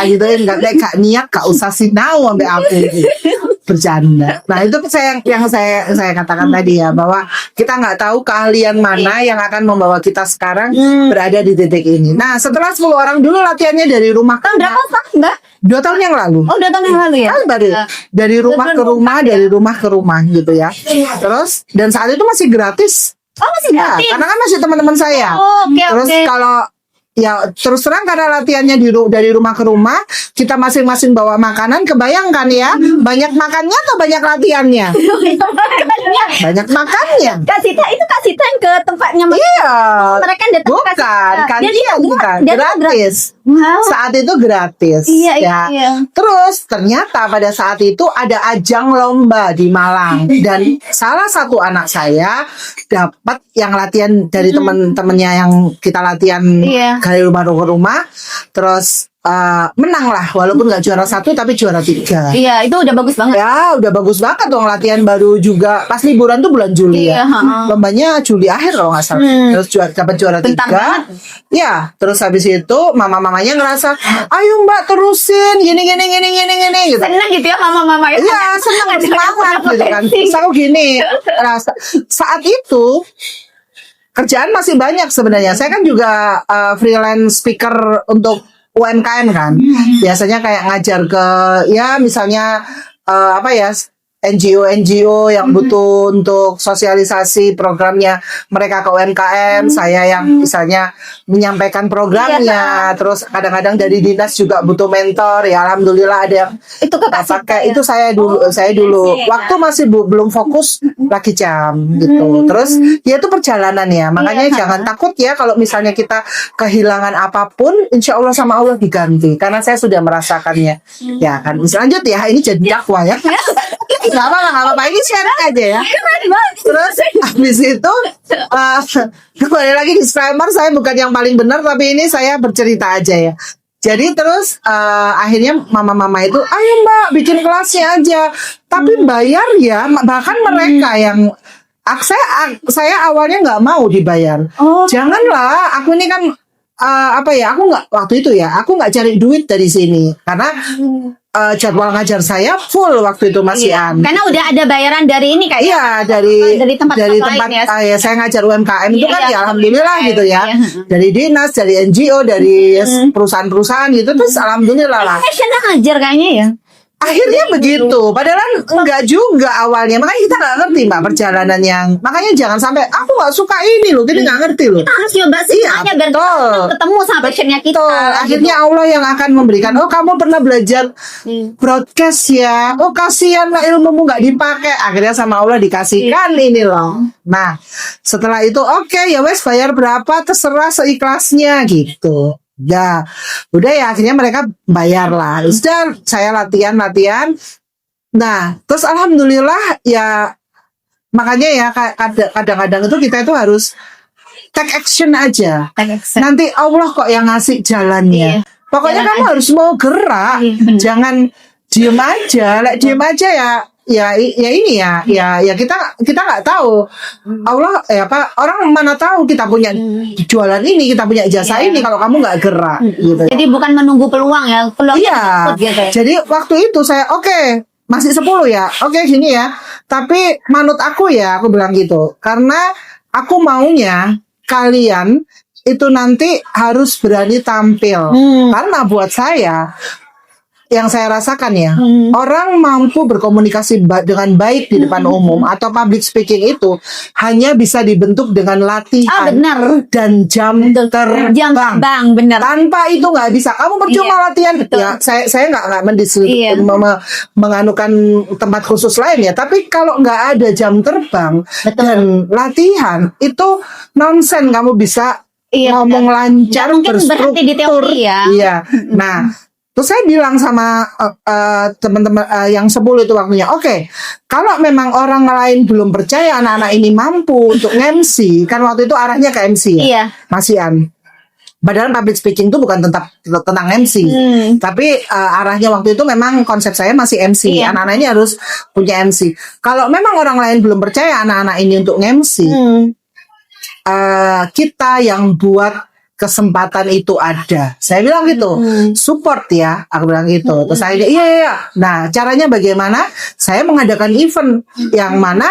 gitu nggak niat, gak usah sinau sampai aku gitu. Bercanda. Nah itu yang saya katakan tadi ya, bahwa kita nggak tahu keahlian mana yang akan membawa kita sekarang berada di titik ini. Nah setelah 10 orang dulu latihannya dari rumah. Tahun berapa Pak? Enggak? 2 tahun yang lalu. Oh, 2 tahun yang lalu ya? Kan dari rumah ke rumah, dari rumah ke rumah gitu ya. Terus dan saat itu masih gratis. Oh, masih Ya, gratis. karena kan masih teman-teman saya. Oh, oke. Terus kalau ya terus terang karena latihannya dari rumah ke rumah, kita masing-masing bawa makanan, kebayangkan ya, banyak makannya atau banyak latihannya? Banyak makannya. Kak Sita itu Kak Sita yang ke tempatnya Iya. mereka datang ke Kak Bukan, Sita. kan Dia kita dia gratis. Wow. Saat itu gratis. Iya. Terus ternyata pada saat itu ada ajang lomba di Malang dan salah satu anak saya dapat yang latihan dari teman-temannya yang kita latihan dari rumah ke rumah, terus menang lah, walaupun nggak juara 1 tapi juara 3. Iya, itu udah bagus banget. Ya udah bagus banget dong, latihan baru juga pas liburan tuh bulan Juli ya. Lombanya Juli akhir kalau nggak salah. Terus dapat juara 3. Ya, terus habis itu mama-mamanya ngerasa, ayo Mbak terusin gini gitu. Senang gitu ya mama-mama itu. Iya, senang semangat gitu kan. Terus aku gini, rasa saat itu kerjaan masih banyak sebenarnya. Saya kan juga freelance speaker untuk UMKM kan. Biasanya kayak ngajar ke ya misalnya apa ya, NGO yang butuh untuk sosialisasi programnya mereka ke UMKM, saya yang misalnya menyampaikan programnya. Terus kadang-kadang dari dinas juga butuh mentor, ya alhamdulillah ada yang itu pakai. Itu saya dulu waktu masih belum fokus Lucky Charm gitu. Terus ya itu perjalanan ya, makanya jangan takut ya kalau misalnya kita kehilangan apapun, insya Allah sama Allah diganti, karena saya sudah merasakannya. Ya kan, lanjut ya, ini jadi dakwah ya. Nggak apa-apa. Ini sharing aja ya. Terus habis itu kembali lagi disclaimer, saya bukan yang paling benar, tapi ini saya bercerita aja ya. Jadi terus akhirnya mama-mama itu, ayo mbak bikin kelasnya aja, tapi bayar ya. Bahkan mereka yang saya awalnya nggak mau dibayar. Janganlah, aku ini kan aku nggak waktu itu ya, aku nggak cari duit dari sini karena jadwal ngajar saya full waktu itu Mas Ian. Karena udah ada bayaran dari ini kayak. Iya, dari tempat tempat lain, ya, saya ngajar UMKM itu kan Iya, ya alhamdulillah gitu ya. iya. Dari dinas, dari NGO, dari perusahaan-perusahaan gitu, terus alhamdulillah lah. Passionnya ngajar kayaknya ya. Akhirnya begitu, padahal enggak juga awalnya. Makanya kita nggak ngerti mbak perjalanan yang. Makanya jangan sampai aku nggak suka ini loh, kita nggak ngerti loh. Kita harus nyoba semuanya biar betul. ketemu sama passionnya kita. Betul. Akhirnya Allah yang akan memberikan. Oh kamu pernah belajar broadcast ya. Oh kasihan lah ilmumu nggak dipakai. Akhirnya sama Allah dikasihkan ini loh. Nah setelah itu oke, ya wes bayar berapa terserah seikhlasnya gitu. Ya, udah ya akhirnya mereka bayar lah. Sudah saya latihan. Nah, terus alhamdulillah ya makanya ya kadang-kadang itu kita itu harus take action aja. Nanti Allah kok yang ngasih jalannya. Pokoknya kamu harus mau gerak, jangan diem aja. Diem aja ya ini ya kita nggak tahu Allah orang mana tahu kita punya jualan ini, kita punya jasa ini kalau kamu nggak gerak gitu. Jadi bukan menunggu peluang ya, Iya. gitu ya. Jadi waktu itu saya masih 10 ya, gini ya, tapi manut aku ya, aku bilang gitu karena aku maunya kalian itu nanti harus berani tampil karena buat saya yang saya rasakan ya, orang mampu berkomunikasi dengan baik di depan umum atau public speaking itu hanya bisa dibentuk dengan latihan dan jam terbang. Benar. Tanpa itu nggak bisa. Kamu percuma latihan. Betul. Ya, saya nggak menganukan tempat khusus lain ya. Tapi kalau nggak ada jam terbang dan latihan itu nonsen. Kamu bisa ngomong lancar, berstruktur. Berhenti di teori ya. Iya. Nah. Terus saya bilang sama teman-teman yang 10 itu waktunya, oke, kalau memang orang lain belum percaya anak-anak ini mampu untuk MC, kan waktu itu arahnya ke MC ya, Iya. Mas Ian. Padahal public speaking itu bukan tentang MC, tapi arahnya waktu itu memang konsep saya masih MC. Anak-anak ini harus punya MC. Kalau memang orang lain belum percaya anak-anak ini untuk MC, kita yang buat kesempatan itu ada. Saya bilang gitu, support ya, aku bilang gitu. Terus saya iya. Nah, caranya bagaimana? Saya mengadakan event yang mana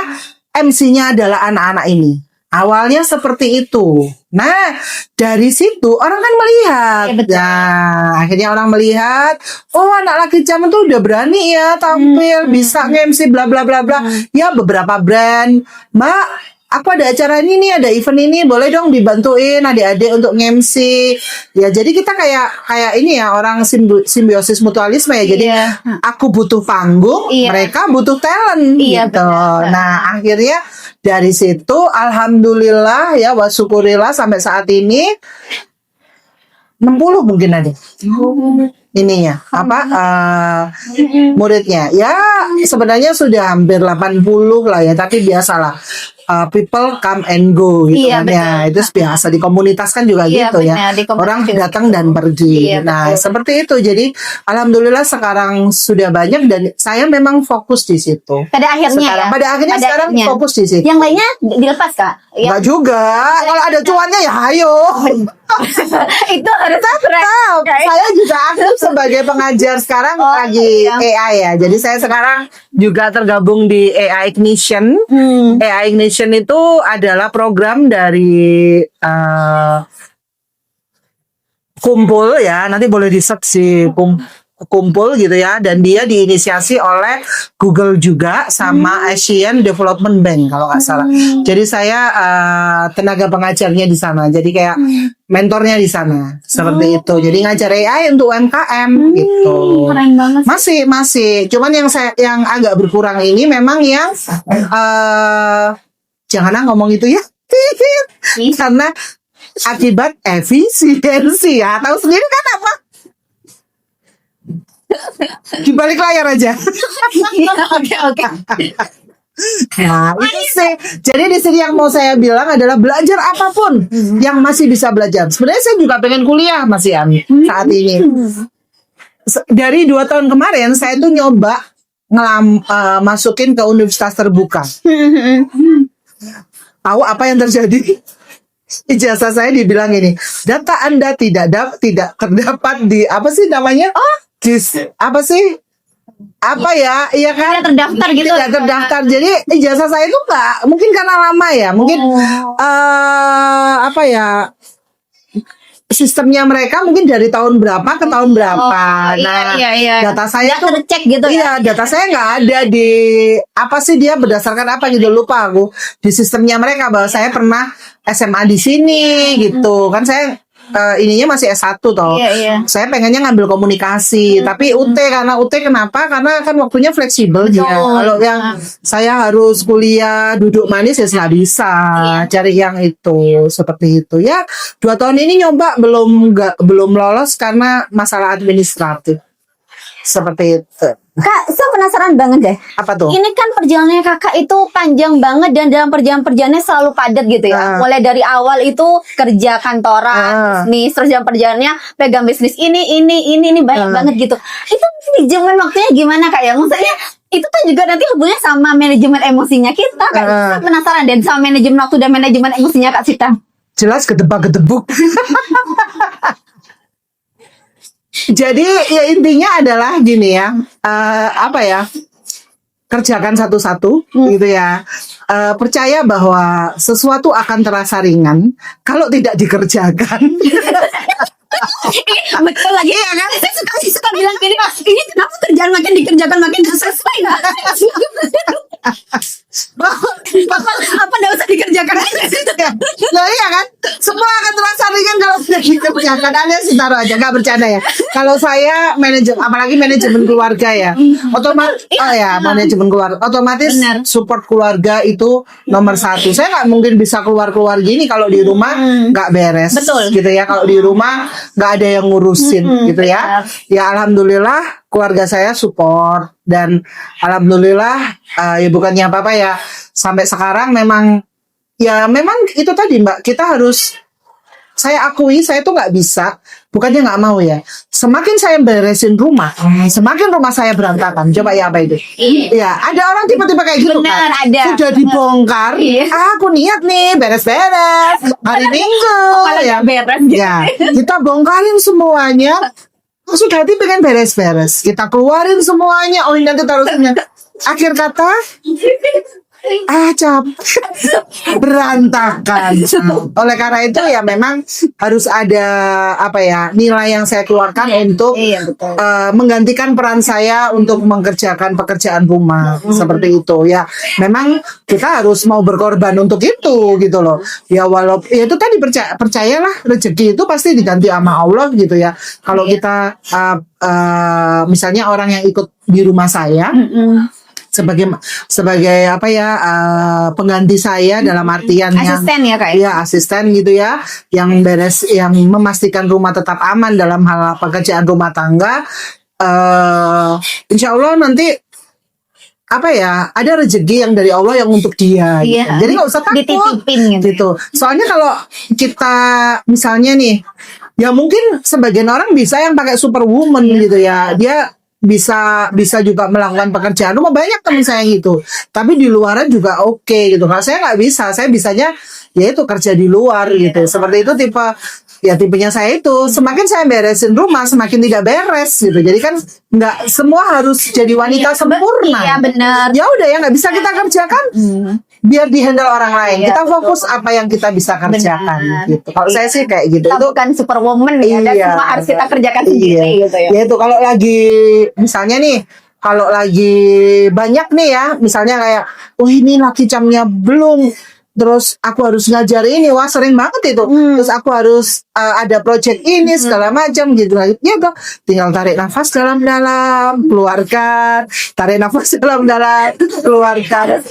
MC-nya adalah anak-anak ini. Awalnya seperti itu. Nah, dari situ orang kan melihat. Nah, akhirnya orang melihat, oh anak laki zaman tuh udah berani ya tampil, bisa nge-MC bla bla bla bla. Ya beberapa brand, Mbak, aku ada acara ini nih, ada event ini, boleh dong dibantuin adik-adik untuk nge-MC. Ya jadi kita kayak ini ya, orang simbiosis mutualisme ya. Jadi aku butuh panggung, mereka butuh talent gitu. Benar. Nah, akhirnya dari situ alhamdulillah ya, wa syukurillah sampai saat ini 60 mungkin ada. Ininya muridnya ya sebenarnya sudah hampir 80 lah ya, tapi biasalah people come and go gitu kan ya, itu biasa di komunitas kan juga gitu ya, orang datang dan pergi. Nah seperti itu, jadi alhamdulillah sekarang sudah banyak dan saya memang fokus di situ. Pada akhirnya sekarang fokus di situ. Yang lainnya dilepas Kak? Enggak juga, kalau ada cuannya ya ayo. Itu harus tetap. Saya juga aktif sebagai pengajar sekarang lagi AI ya. Jadi saya sekarang juga tergabung di AI Ignition. AI Ignition itu adalah program dari Kumpul ya. Nanti boleh di-search di Kumpul gitu ya, dan dia diinisiasi oleh Google juga sama Asian Development Bank kalau nggak salah. Jadi saya tenaga pengajarnya di sana, jadi kayak mentornya di sana seperti itu. Jadi ngajar AI untuk UMKM gitu. Keren banget. Masih. Cuman yang agak berkurang ini memang yang jangan ngomong itu ya, karena akibat efisiensi ya. Tahu sendiri kan apa? Di balik layar aja. Oke. Nah, itu sih. Jadi di sini yang mau saya bilang adalah belajar apapun yang masih bisa belajar. Sebenarnya saya juga pengen kuliah Mas Ian saat ini. Dari 2 tahun kemarin saya tuh nyoba masukin ke universitas terbuka. Tahu apa yang terjadi? Ijazah saya dibilang ini, data Anda tidak terdapat di apa sih namanya? Apa sih? Apa ya? Iya kan? Tidak terdaftar gitu. Tidak terdaftar. Jadi ijazah saya itu nggak, mungkin karena lama ya, mungkin apa ya? Sistemnya mereka mungkin dari tahun berapa ke tahun berapa. Iya. Data saya tuh tercek gitu ya. iya, data saya nggak ada di apa sih dia berdasarkan apa gitu, lupa aku di sistemnya mereka bahwa saya pernah SMA di sini gitu kan. Saya ininya masih S1 toh. Iya. Saya pengennya ngambil komunikasi, tapi UT, karena UT kenapa? Karena kan waktunya fleksibel dia. Kalau yang saya harus kuliah duduk manis ya nggak bisa. Cari yang itu seperti itu ya. 2 tahun ini nyoba belum lolos karena masalah administratif. Seperti itu. Kak, saya penasaran banget deh. Apa tuh? Ini kan perjalanannya kakak itu panjang banget dan dalam perjalanan-perjalanannya selalu padat gitu ya. Mulai dari awal itu kerja kantoran, bisnis, terus dalam perjalanannya pegang bisnis ini banyak banget gitu. Itu manajemen waktunya gimana Kak ya? Maksudnya itu kan juga nanti hubungannya sama manajemen emosinya kita Kak. Saya penasaran deh sama manajemen waktu dan manajemen emosinya Kak Sita. Jelas gedebak-gedebuk. Jadi ya intinya adalah gini ya, apa ya, kerjakan satu-satu gitu ya. Percaya bahwa sesuatu akan terasa ringan kalau tidak dikerjakan. Betul lagi ya kan? Saya suka bilang gini, ini kenapa kerjaan makin dikerjakan makin selesai nggak? Apa nggak usah dikerjakan aja? Nah iya kan, semua akan terasa ringan kalau tidak dikerjakan. Anda sih taruh aja, nggak bercanda ya. Kalau saya apalagi manajemen keluarga ya, otomatis manajemen keluarga, otomatis support keluarga itu nomor 1. Saya nggak mungkin bisa keluar gini kalau di rumah nggak beres. Betul. Gitu ya, kalau di rumah nggak ada yang ngurusin gitu ya. Ya alhamdulillah keluarga saya support dan alhamdulillah ya bukannya apa-apa ya, sampai sekarang memang itu tadi Mbak, kita harus, saya akui saya tuh nggak bisa, bukannya nggak mau ya, semakin saya beresin rumah semakin rumah saya berantakan. Coba ya apa itu ya, ada orang tiba-tiba kayak gitu. Benar, kan ada. sudah dibongkar. Aku niat nih beres-beres hari Minggu ya, beres ya kita bongkarin semuanya. Sudah hati pengen beres-beres, kita keluarin semuanya. Oh nanti taruhnya akhir kata capek, berantakan. Oleh karena itu ya memang harus ada apa ya, nilai yang saya keluarkan untuk menggantikan peran saya untuk mengerjakan pekerjaan rumah seperti itu ya. Memang kita harus mau berkorban untuk itu gitu loh ya. Walaupun ya itu tadi, percayalah rezeki itu pasti diganti sama Allah gitu ya. Kalau kita misalnya orang yang ikut di rumah saya sebagai apa ya, pengganti saya dalam artian asisten ya Kak? Iya, asisten gitu ya, yang memastikan rumah tetap aman dalam hal pekerjaan rumah tangga. Insya Allah nanti apa ya, ada rezeki yang dari Allah yang untuk dia gitu. Jadi nggak usah takut dititipin gitu. Soalnya kalau kita misalnya nih, ya mungkin sebagian orang bisa yang pakai superwoman gitu ya, dia bisa juga melakukan pekerjaan rumah. Banyak teman saya gitu, tapi di luaran juga oke gitu. Kalau saya nggak bisa, saya bisanya ya itu kerja di luar gitu. Seperti itu tipenya saya itu. Semakin saya beresin rumah semakin tidak beres gitu. Jadi kan nggak semua harus jadi wanita sempurna. Iya benar. Ya udah ya, nggak bisa kita kerjakan, biar dihandle orang lain. Kita fokus apa yang kita bisa kerjakan gitu. Kalau saya sih kayak gitu. Kita Itu bukan superwoman ya, dan semua harus kita kerjakan sendiri gitu ya. Ya itu kalau lagi misalnya nih, kalau lagi banyak nih ya, misalnya kayak ini laki camnya belum terus aku harus ngajar ini, wah sering banget itu. Terus aku harus ada project ini segala macam gitu. Ya udah, tinggal tarik nafas dalam-dalam, keluarkan, tarik nafas dalam-dalam, keluarkan.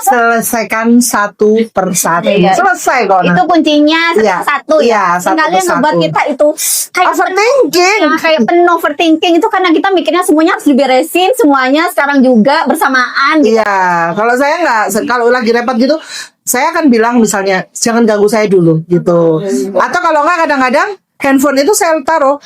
Selesaikan satu persatu. Selesai kok. Itu kuncinya satu ya. Tinggalnya ngebuat kita itu kayak overthinking. Kayak penuh overthinking itu karena kita mikirnya semuanya harus diberesin, semuanya sekarang juga bersamaan. Iya, kalau saya nggak, kalau lagi repot gitu, saya akan bilang misalnya jangan ganggu saya dulu gitu. Atau kalau nggak kadang-kadang handphone itu saya taruh,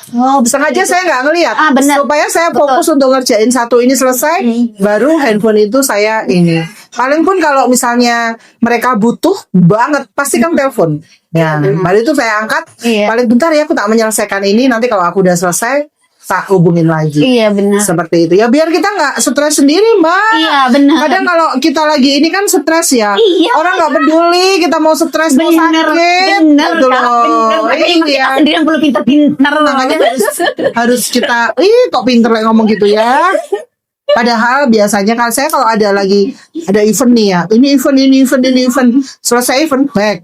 sengaja saya nggak ngelihat, supaya saya fokus untuk ngerjain satu ini selesai, baru handphone itu saya ini. Paling pun kalau misalnya mereka butuh banget, pasti kan telepon. Ya, baru itu saya angkat. Paling bentar ya, aku tak menyelesaikan ini. Nanti kalau aku udah selesai, tak hubungin lagi. Iya benar. Seperti itu ya, biar kita nggak stres sendiri, Mbak. Iya benar. Kadang kalau kita lagi ini kan stres ya, orang nggak peduli kita mau stres mau sakit. Bener loh. Iya. Sendiri yang perlu pintar-pintar. Makanya harus kita, kok pinter lah ngomong gitu ya. Padahal biasanya kan saya kalau ada event nih ya, ini event, selesai event back.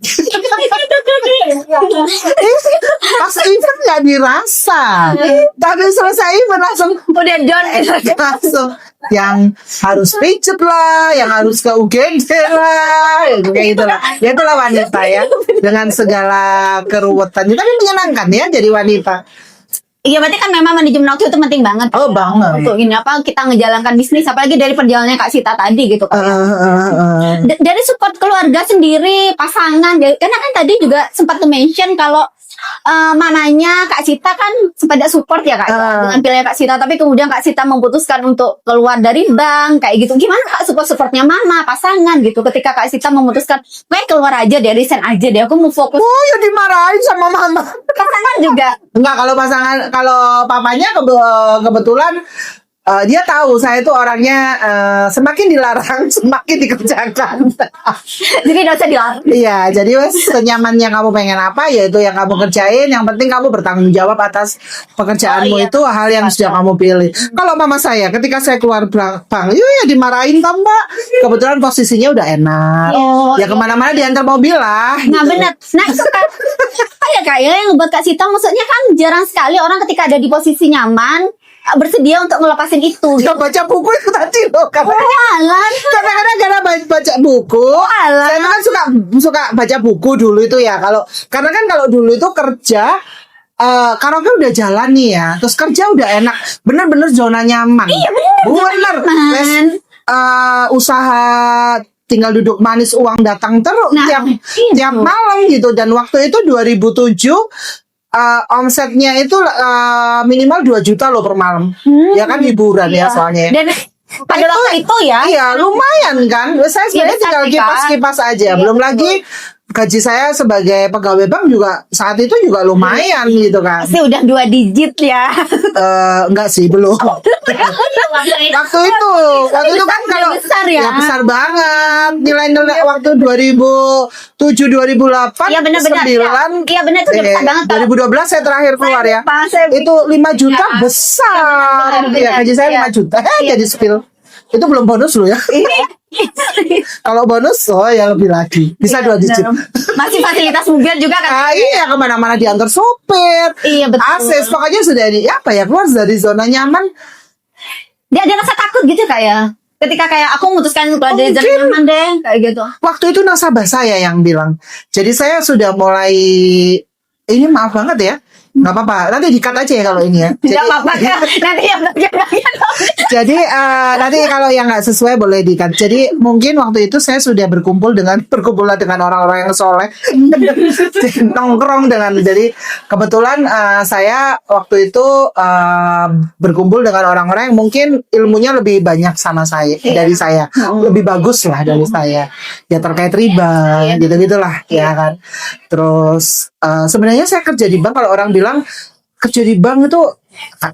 Pas event nggak dirasa, tapi selesai event langsung udah down. Langsung yang harus pijat lah, yang harus ke UGD lah, kayak gitulah. Ya itulah wanita ya, dengan segala keruwetannya, tapi menyenangkan ya jadi wanita. Iya, berarti kan memang manajemen waktu itu penting banget. Oh, banget. Untuk ini apa kita ngejalankan bisnis, apalagi dari perjalanannya Kak Sita tadi gitu kan. Dari support keluarga sendiri, pasangan, karena kan tadi juga sempat mention kalau mamanya Kak Sita kan sempat support ya Kak dengan pilihan Kak Sita, tapi kemudian Kak Sita memutuskan untuk keluar dari bank kayak gitu. Gimana Kak supportnya mama, pasangan gitu ketika Kak Sita memutuskan, gue keluar aja deh, resign aja deh, aku mau fokus. Oh ya dimarahin sama mama. Pasangan juga. Enggak, kalau papanya kebetulan dia tahu saya itu orangnya semakin dilarang semakin dikerjakan. Jadi nggak usah dilarang. Iya, jadi wes senyamannya kamu pengen apa ya itu yang kamu kerjain. Yang penting kamu bertanggung jawab atas pekerjaanmu. Itu hal yang sudah kamu pilih. Kalau mama saya ketika saya keluar bank, ya dimarahin kan Mbak. Kebetulan posisinya udah enak. Ya kemana-mana diantar mobil lah. Nah gitu. benar. Nah itu kan Kak ya yang buat Kak Sita, maksudnya kan jarang sekali orang ketika ada di posisi nyaman bersedia untuk ngelepasin itu. Ya baca buku itu tadi loh. Kadang-kadang karena baca buku. Saya kan suka baca buku dulu itu ya. Karena kan kalau dulu itu kerja, karena kan udah jalan nih ya, terus kerja udah enak, bener-bener zona nyaman. Iya bener. Usaha tinggal duduk manis, uang datang terus tiap malam gitu. Dan waktu itu 2007 omsetnya itu minimal 2 juta loh per malam. Ya kan hiburan ya soalnya. Dan pada waktu itu ya. Iya, lumayan kan. Saya sebenarnya tinggal kipas-kipas aja. Belum lagi gaji saya sebagai pegawai bank juga saat itu juga lumayan gitu kan. Pasti udah 2 digit ya. Enggak sih, belum. Waktu itu kan kalau besar ya. Besar banget. Nilai-nilai waktu 2007 2008 Iya benar. Iya benar itu besar banget. 2012 saya terakhir keluar ya. Itu 5 juta besar. Ya, gaji saya 5 juta. Jadi spill. Itu belum bonus loh ya. Kalau bonus, ya lebih lagi. Bisa 2 digit. Masih fasilitas mobil juga kan? Iya, kemana-mana diantar sopir. Iya betul. Akses, pokoknya sudah keluar dari zona nyaman. Dia ada rasa takut gitu Kak ya? Ketika kayak aku memutuskan keluar dari zona nyaman deh, kayak gitu. Waktu itu nasabah saya yang bilang. Jadi saya sudah mulai, ini maaf banget ya. Nggak apa-apa, nanti di-cut aja ya kalau ini ya. Nggak apa-apa ya, nanti yang Jadi nanti kalau yang nggak sesuai boleh di-cut. Jadi mungkin waktu itu saya sudah berkumpul dengan orang-orang yang soleh, nongkrong jadi kebetulan saya waktu itu berkumpul dengan orang-orang yang mungkin ilmunya lebih banyak sama saya dari saya, lebih bagus lah dari saya. Ya terkait riba, gitu-gitulah ya kan. Terus sebenarnya saya kerja di bank, kalau orang bilang kerja di bank itu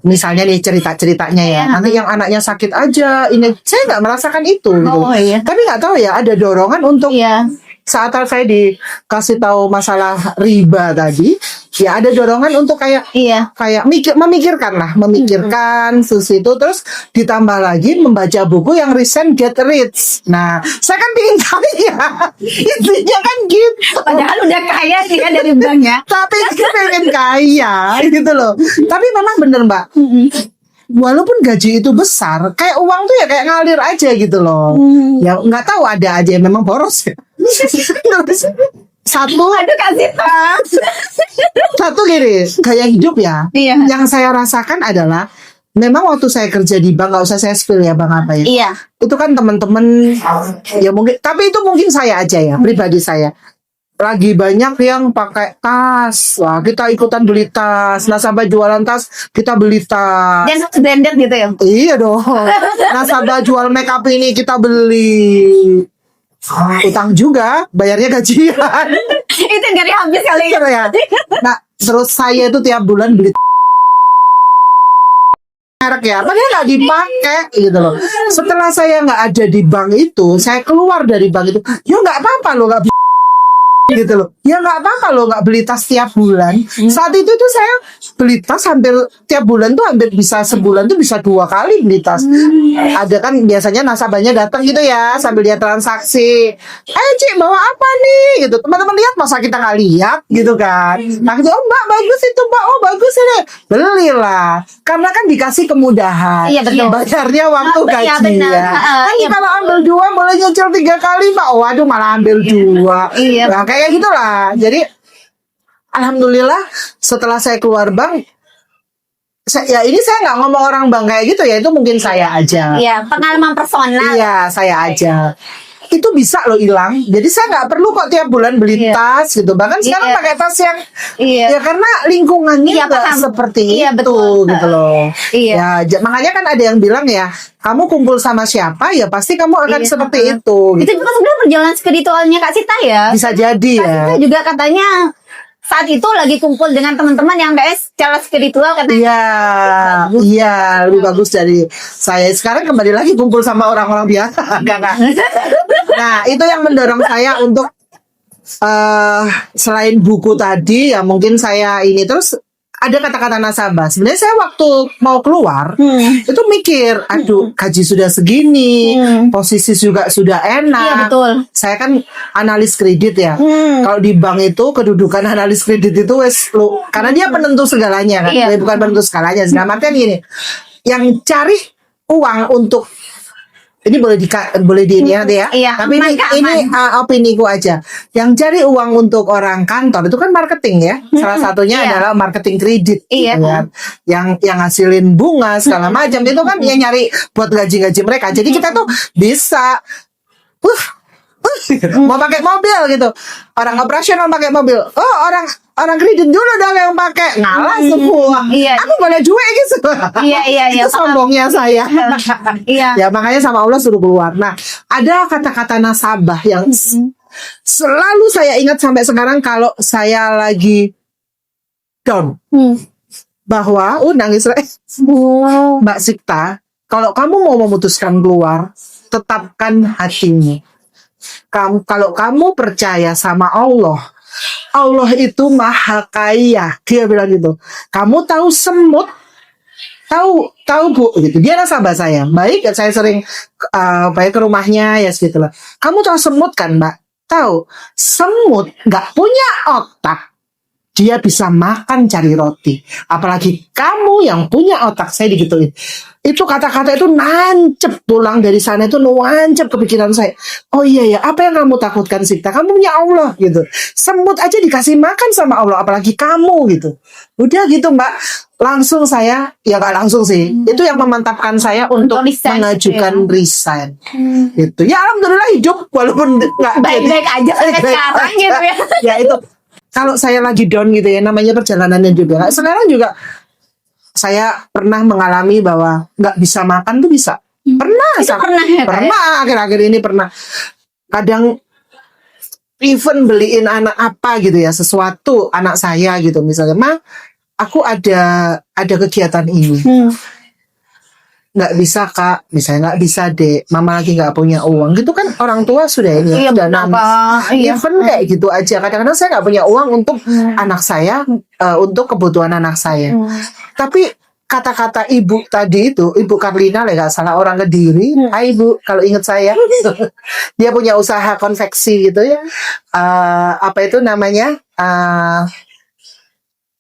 misalnya nih ceritanya ya, nanti yang anaknya sakit aja, ini saya nggak merasakan itu gitu. Tapi nggak tahu ya, ada dorongan untuk saat saya dikasih tahu masalah riba tadi, ya ada dorongan untuk kayak memikirkan terus itu, terus ditambah lagi membaca buku yang Recent Get Rich. Nah, saya kan pengen kaya, intinya kan gitu. Padahal udah kaya sih kan dari banknya. Tapi pengen kaya gitu loh. Tapi memang bener Mbak. Walaupun gaji itu besar, kayak uang tuh ya kayak ngalir aja gitu loh. Ya nggak tahu, ada aja yang memang boros ya. Satu Kasih tas. satu gini, gaya hidup ya. Iya. Yang saya rasakan adalah memang waktu saya kerja di bank, nggak usah saya spill ya bang apa ya. Iya. Itu kan teman-teman ya mungkin, tapi itu mungkin saya aja ya, pribadi saya. Lagi banyak yang pakai tas. Wah, kita ikutan beli tas. Nasabah jualan tas, kita beli tas. Dan branded gitu ya. Iya dong. Nasabah jual make up ini kita beli. Utang juga, bayarnya gajian. Itu nggak habis kali Gitu ya. Nah, terus saya itu tiap bulan beli merek ya, padahal nggak dipakai gitu loh. Setelah saya nggak ada di bank itu, saya keluar dari bank itu, ya nggak apa-apa loh nggak gitu loh, ya nggak apa-apa loh nggak beli tas tiap bulan. Saat itu tuh saya beli tas hampir tiap bulan tuh, hampir bisa sebulan tuh bisa 2 kali beli tas. Ada kan biasanya nasabahnya datang gitu ya sambil dia transaksi, Cik bawa apa nih gitu, teman-teman lihat masa kita nggak lihat gitu kan. Nah gitu, oh Mbak bagus itu Mbak, oh bagus ini, belilah karena kan dikasih kemudahan. Iya, betul. Bayarnya waktu Iya, gaji benar. ya. Kan Iya. kalau ambil 2 boleh nyicil 3 kali Mbak, waduh malah ambil 2. Iya. Nah, kayak gitulah. Jadi alhamdulillah setelah saya keluar bank, ya ini saya nggak ngomong orang bank kayak gitu ya, itu mungkin saya aja. Iya, pengalaman personal. Iya, saya aja. Itu bisa loh hilang. Jadi saya nggak perlu kok tiap bulan beli Iya. tas gitu. Bahkan sekarang Iya. pakai tas yang Iya. ya karena lingkungannya Iya, nggak paham. seperti Iya, itu betul. gitu loh. Iya. Ya, makanya kan ada yang bilang ya, kamu kumpul sama siapa ya pasti kamu akan Iya. seperti itu. Itu Gitu. juga sebenarnya perjalanan spiritualnya Kak Sita ya. Bisa jadi Kak ya. Sita juga katanya saat itu lagi kumpul dengan teman-teman yang kayak secara spiritual katanya. Iya, iya lebih bagus dari saya. Sekarang kembali lagi kumpul sama orang-orang biasa. Enggak. Nah, itu yang mendorong saya untuk selain buku tadi ya mungkin saya ini terus ada kata-kata nasabah. Sebenarnya saya waktu mau keluar itu mikir, aduh gaji sudah segini, posisi juga sudah enak. Iya, betul. Saya kan analis kredit ya. Kalau di bank itu kedudukan analis kredit itu wes lo, karena dia penentu segalanya kan. Iya. Dia bukan penentu segalanya. Segala artian gini, yang cari uang untuk ini boleh di ini nanti ya. Iya, Tapi aman, Kak, ini opiniku aja. Yang cari uang untuk orang kantor itu kan marketing ya. Salah satunya iya. adalah marketing kredit. Iya. Gitu kan. Yang ngasilin bunga segala macam itu kan yang nyari buat gaji-gaji mereka. Jadi kita tuh bisa mau pakai mobil gitu, orang operasional pakai mobil, oh orang kredit dulu dong yang pakai, ngalah semua. Iya. Aku boleh cuek gitu. Iya. Itu sombongnya saya. Iya. Ya makanya sama Allah suruh keluar. Nah, ada kata-kata nasabah yang selalu saya ingat sampai sekarang kalau saya lagi down, bahwa nangis Mbak Sikta, kalau kamu mau memutuskan keluar, tetapkan hatimu. Kalau kamu percaya sama Allah, Allah itu maha kaya. Dia bilang gitu. Kamu tahu semut, tahu Bu, gitu. Dia nasabah saya. Baik, saya sering baik ke rumahnya ya gitu lah. Kamu tahu semut kan, Mbak? Tahu. Semut nggak punya otak. Dia bisa makan cari roti. Apalagi kamu yang punya otak, saya digituin. Itu kata-kata itu nancep pulang dari sana, itu nancep ke pikiran saya. Oh iya ya, apa yang kamu takutkan Sikta? Kamu punya Allah gitu. Semut aja dikasih makan sama Allah, apalagi kamu gitu. Udah gitu Mbak. Langsung saya, ya nggak langsung sih. Itu yang memantapkan saya untuk resign, mengajukan ya. resign. Gitu. Ya alhamdulillah hidup walaupun nggak Baik-baik aja sampai sekarang gitu ya. Ya itu. Kalau saya lagi down gitu ya, namanya perjalanannya juga. Sekarang juga saya pernah mengalami bahwa nggak bisa makan tuh bisa. Pernah. Itu pernah ya, Kak, Pernah, akhir-akhir ini pernah. Kadang even beliin anak apa gitu ya, sesuatu anak saya gitu. Misalnya, Ma, aku ada kegiatan ini. nggak bisa kak, misalnya nggak bisa dek, mama lagi nggak punya uang gitu kan, orang tua sudah ini Iya, sudah benar, nangis. Kak. Iya. Even kayak gitu aja, kadang-kadang saya nggak punya uang untuk anak saya, untuk kebutuhan anak saya. Tapi kata-kata ibu tadi itu, Ibu Karlina lah nggak salah, orang Kediri. Hai ibu, kalau inget saya, dia punya usaha konveksi gitu ya. Apa itu namanya?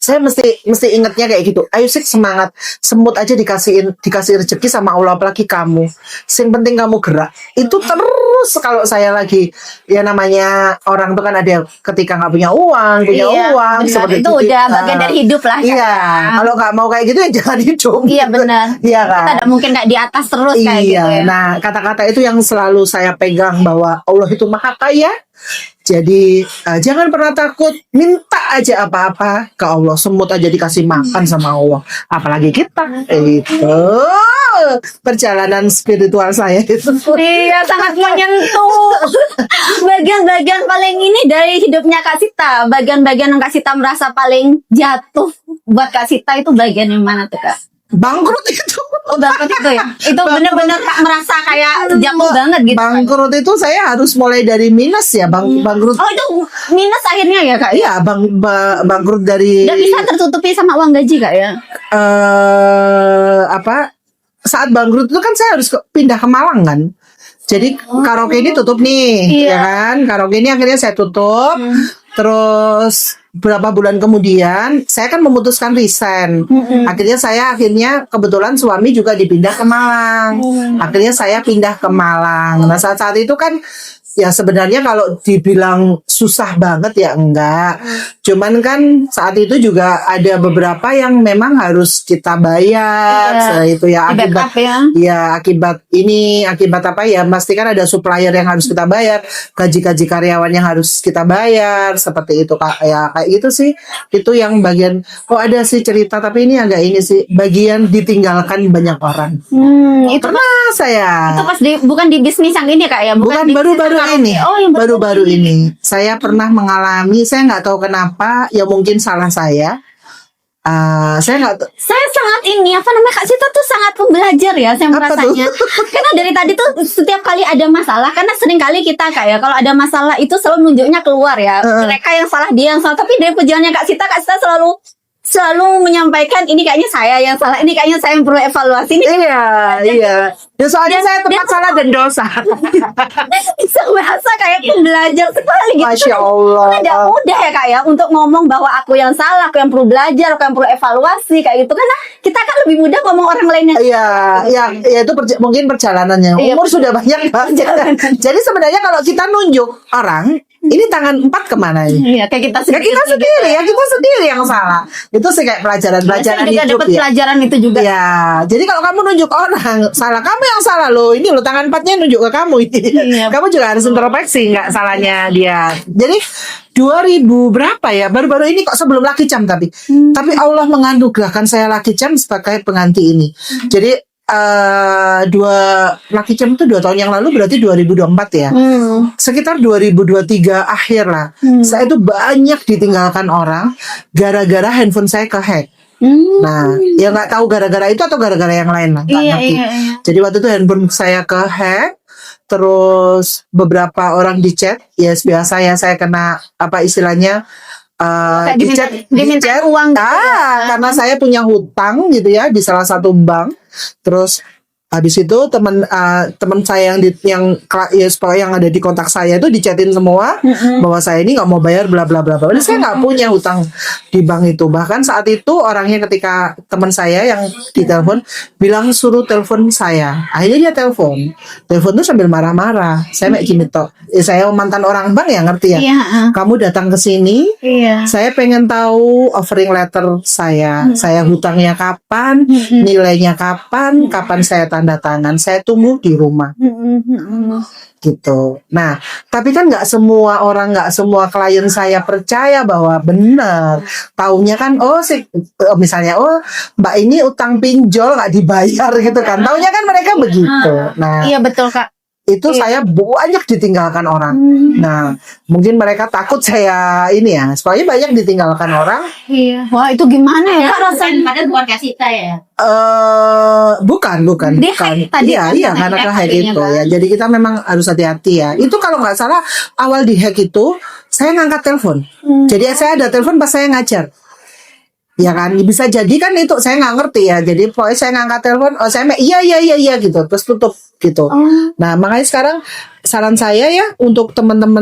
Saya mesti ingatnya kayak gitu. Ayo sih semangat. Semut aja dikasih rezeki sama Allah, apalagi kamu. Yang penting kamu gerak. Itu terus kalau saya lagi, ya namanya orang tuh kan ada yang ketika nggak punya uang, punya uang benar. seperti Itu udah bagian dari hidup lah. Iya. Kalau nggak mau kayak gitu ya jangan hidup. Iya benar. Iya kan. Kita tidak mungkin kayak di atas terus kayak gitu ya. Nah kata-kata itu yang selalu saya pegang, bahwa Allah itu maha kaya. Jadi jangan pernah takut, minta aja apa-apa ke Allah. Semut aja dikasih makan sama Allah, apalagi kita. Itu perjalanan spiritual saya itu. Iya, sangat menyentuh. Bagian-bagian paling ini dari hidupnya Kak Sita. Bagian-bagian yang Kak Sita merasa paling jatuh buat Kak Sita itu bagian yang mana tuh Kak? Bangkrut itu. Oh, bangkrut itu ya? Itu benar-benar Kak merasa kayak jatuh banget gitu. Bangkrut itu saya harus mulai dari minus ya, bangkrut. Oh, itu minus akhirnya ya Kak? Iya, bangkrut dari Udah bisa tertutupi sama uang gaji Kak ya? Saat bangkrut itu kan saya harus pindah ke Malang kan. Jadi karaoke ini tutup nih, ya kan? Karaoke ini akhirnya saya tutup. Terus berapa bulan kemudian saya kan memutuskan resign. Akhirnya kebetulan suami juga dipindah ke Malang. Akhirnya saya pindah ke Malang. Nah saat itu kan ya sebenarnya kalau dibilang susah banget ya enggak. Cuman kan saat itu juga ada beberapa yang memang harus kita bayar. Itu ya akibat akibat apa ya, pasti kan ada supplier yang harus kita bayar, gaji-gaji karyawan yang harus kita bayar, seperti itu Kak. Ya kayak gitu sih. Itu yang bagian, ada sih cerita, tapi ini agak ini sih, bagian ditinggalkan banyak orang. Itu pernah saya. Itu pas bukan di bisnis yang ini Kak ya? Bukan baru-baru ini. Oh, yang baru-baru ini saya pernah mengalami, saya nggak tahu kenapa, ya mungkin salah saya. Saya sangat ini Kak Sita tuh sangat pembelajar ya, saya merasanya. Karena dari tadi tuh setiap kali ada masalah, karena sering kali kita kayak kalau ada masalah itu selalu nunjuknya keluar ya, mereka yang salah, dia yang salah. Tapi dari perjalanannya Kak Sita selalu menyampaikan, ini kayaknya saya yang salah, ini kayaknya saya yang perlu evaluasi. Iya. Ya soalnya saya tempat salah dan dosa. Bisa bahasa kayak pembelajar sekali gitu. Masya Allah. Tidak mudah ya Kak ya untuk ngomong bahwa aku yang salah, aku yang perlu belajar, aku yang perlu evaluasi kayak gitu. Karena kita kan lebih mudah ngomong orang lainnya. Iya, itu mungkin perjalanannya. Umur sudah banyak banget. Jadi sebenarnya kalau kita nunjuk orang, ini tangan 4 kemana ini? Iya, kayak kita sendiri. Kita sendiri yang salah. Itu sih kayak pelajaran hidup dapat pelajaran itu juga. Ya, jadi kalau kamu nunjuk orang salah, kamu yang salah loh. Ini loh tangan 4-nya nunjuk ke kamu ini. Iya. Kamu juga harus introspeksi, nggak salahnya dia. Jadi 2000 berapa ya? Baru-baru ini kok, sebelum Lucky Charm tapi Allah menganugerahkan saya Lucky Charm sebagai pengganti ini. Jadi Lucky Charm itu 2 tahun yang lalu, berarti 2024 ya. Sekitar 2023 akhir lah. Saya itu banyak ditinggalkan orang gara-gara handphone saya kehack. Nah, ya nggak tahu gara-gara itu atau gara-gara yang lain lah. Iya. Jadi waktu itu handphone saya kehack. Terus beberapa orang di chat, ya biasa ya, saya kena apa istilahnya, diminta uang karena saya punya hutang gitu ya di salah satu bank. Terus habis itu teman saya yang ada di kontak saya itu dichatin semua bahwa saya ini nggak mau bayar bla bla bla bla. Saya nggak punya hutang di bank itu. Bahkan saat itu orangnya, ketika teman saya yang ditelepon bilang suruh telepon saya, akhirnya dia telepon tuh sambil marah-marah. Saya kayak gini toh, saya mantan orang bank ya, ngerti ya. Kamu datang ke sini, saya pengen tahu offering letter saya hutangnya kapan, nilainya kapan saya tanda tangan, saya tunggu di rumah. Gitu. Nah, tapi kan nggak semua orang, nggak semua klien saya percaya bahwa benar. Taunya kan, misalnya, Mbak ini utang pinjol nggak dibayar gitu kan. Taunya kan mereka begitu. Nah, iya betul Kak. itu saya banyak ditinggalkan orang. Nah, mungkin mereka takut saya ini ya, soalnya banyak ditinggalkan orang. Iya. Wah, itu gimana ya Kak rasanya? Padahal bukan kasih ya. Bukan. Dia Bukan. hack tadi Iya, kan, karena hack hack tadinya itu kan. ya. Jadi kita memang harus hati-hati ya. Itu kalau nggak salah awal di hack itu saya ngangkat telepon. Jadi saya ada telepon pas saya ngajar. Ya kan, bisa jadi kan itu saya nggak ngerti ya. Jadi pokoknya saya ngangkat telepon, saya iya gitu, terus tutup gitu. Nah makanya sekarang saran saya ya untuk teman-teman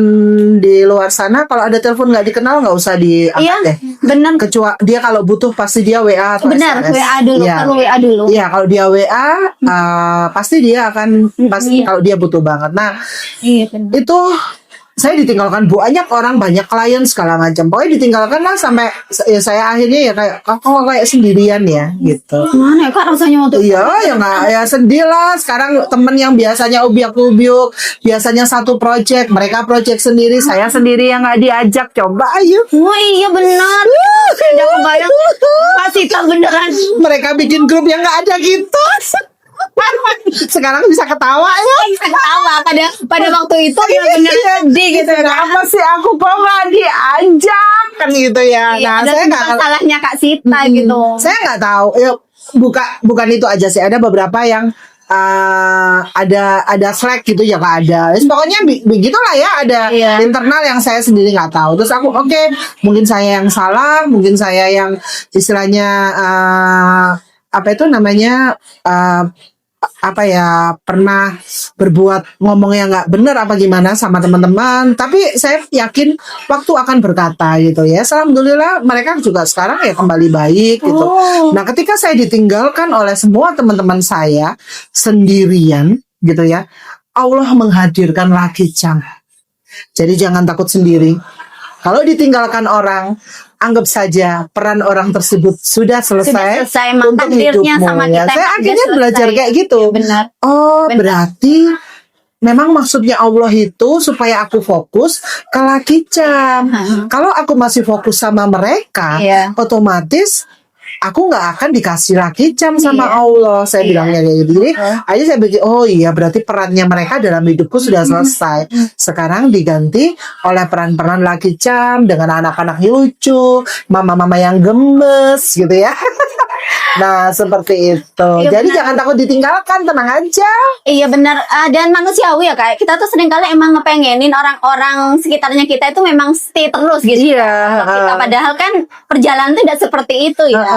di luar sana, kalau ada telepon nggak dikenal nggak usah diangkat Iya, deh. benar. Kecuali dia kalau butuh pasti dia WA atau Benar, SMS. WA dulu, Iya. perlu WA dulu. Iya, kalau dia WA pasti dia akan pasti kalau dia butuh banget. Nah Iya, benar. itu saya ditinggalkan banyak orang, banyak klien segala macam. Pokoknya ditinggalkan lah sampai ya saya akhirnya ya kayak kok kayak sendirian ya gitu. Gimana ya Kak rasanya waktu Iya, ya nggak ya sedih lah. Sekarang temen yang biasanya ubyuk-ubyuk, biasanya satu project, mereka project sendiri, saya sendiri yang nggak diajak. Coba ayo. Oh iya benar. Udah kebayang kasih tak beneran. Mereka bikin grup yang nggak ada gitu. Sekarang bisa ketawa ya. Ketawa pada waktu itu benar-benar sedih gitu ya. Kenapa sih aku kok nggak diajak kan gitu ya. Iya, Nah, ada saya nggak salahnya Kak Sita gitu. Saya nggak tahu. Ya, bukan itu aja sih. Ada beberapa yang ada Slack gitu ya nggak ada. Pokoknya begitulah ya. Ada Iya. internal yang saya sendiri nggak tahu. Terus aku oke, mungkin saya yang salah, mungkin saya yang istilahnya apa itu namanya apa ya pernah berbuat ngomong yang nggak benar apa gimana sama teman-teman, tapi saya yakin waktu akan berkata gitu ya. Alhamdulillah mereka juga sekarang ya kembali baik gitu. Nah ketika saya ditinggalkan oleh semua teman-teman saya sendirian gitu ya, Allah menghadirkan lagi Cang. Jadi jangan takut sendiri. Kalau ditinggalkan orang, anggap saja peran orang tersebut sudah selesai, Emang untuk takdirnya hidupmu sama ya. kita. Saya emang akhirnya sudah belajar selesai. kayak gitu. Benar. Oh, Benar. berarti memang maksudnya Allah itu supaya aku fokus ke Lucky Charm. Kalau aku masih fokus sama mereka, Iya. otomatis aku nggak akan dikasih Lucky Charm sama Iya. Allah. Saya Iya. bilangnya kayak gitu. Jadi, aja saya pikir, oh iya berarti perannya mereka dalam hidupku sudah selesai. Sekarang diganti oleh peran-peran Lucky Charm dengan anak-anak lucu, mama-mama yang gemes gitu ya. Nah seperti itu. Iya, Jadi benar. jangan takut ditinggalkan, tenang aja. Iya benar. Dan manusiawi ya Kak. Kita tuh seringkali emang ngepengenin orang-orang sekitarnya kita itu memang stay terus gitu. Iya. Kita padahal kan perjalanan itu tidak seperti itu ya.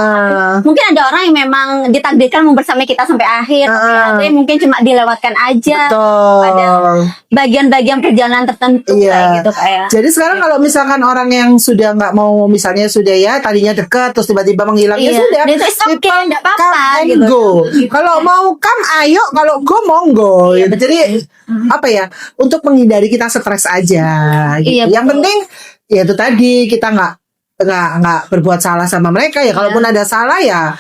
Mungkin ada orang yang memang ditakdirkan mau bersama kita sampai akhir, tapi ada yang mungkin cuma dilewatkan aja pada Betul. bagian-bagian perjalanan tertentu Iya. kayak gitu kayak. Jadi sekarang kalau misalkan orang yang sudah nggak mau, misalnya sudah ya tadinya dekat terus tiba-tiba menghilang, ya Iya. sudah. Dan itu oke, People nggak apa-apa, come and gitu. go. Kalau mau come ayo, kalau go monggo. Iya, Gitu. Jadi apa ya? Untuk menghindari kita stres aja. Gitu. Iya, Yang betul. penting ya itu tadi kita nggak berbuat salah sama mereka ya. Kalaupun Iya. ada salah ya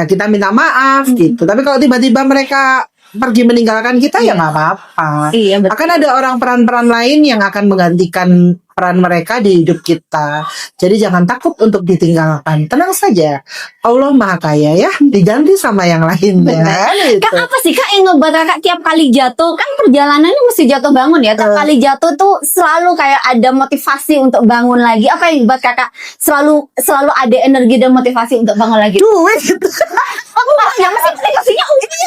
kita minta maaf gitu. Tapi kalau tiba-tiba mereka pergi meninggalkan kita ya nggak apa-apa. Iya betul. Akan ada orang peran-peran lain yang akan menggantikan peran mereka di hidup kita. Jadi jangan takut untuk ditinggalkan. Tenang saja. Allah Maha Kaya ya. Diganti sama yang lainnya. Gitu. Kak apa sih Kak yang ngebuat Kakak tiap kali jatuh, kan perjalanannya mesti jatuh bangun ya. Tiap kali jatuh tuh selalu kayak ada motivasi untuk bangun lagi. Apa yang buat Kakak selalu ada energi dan motivasi untuk bangun lagi? Duit. Ya mesti motivasinya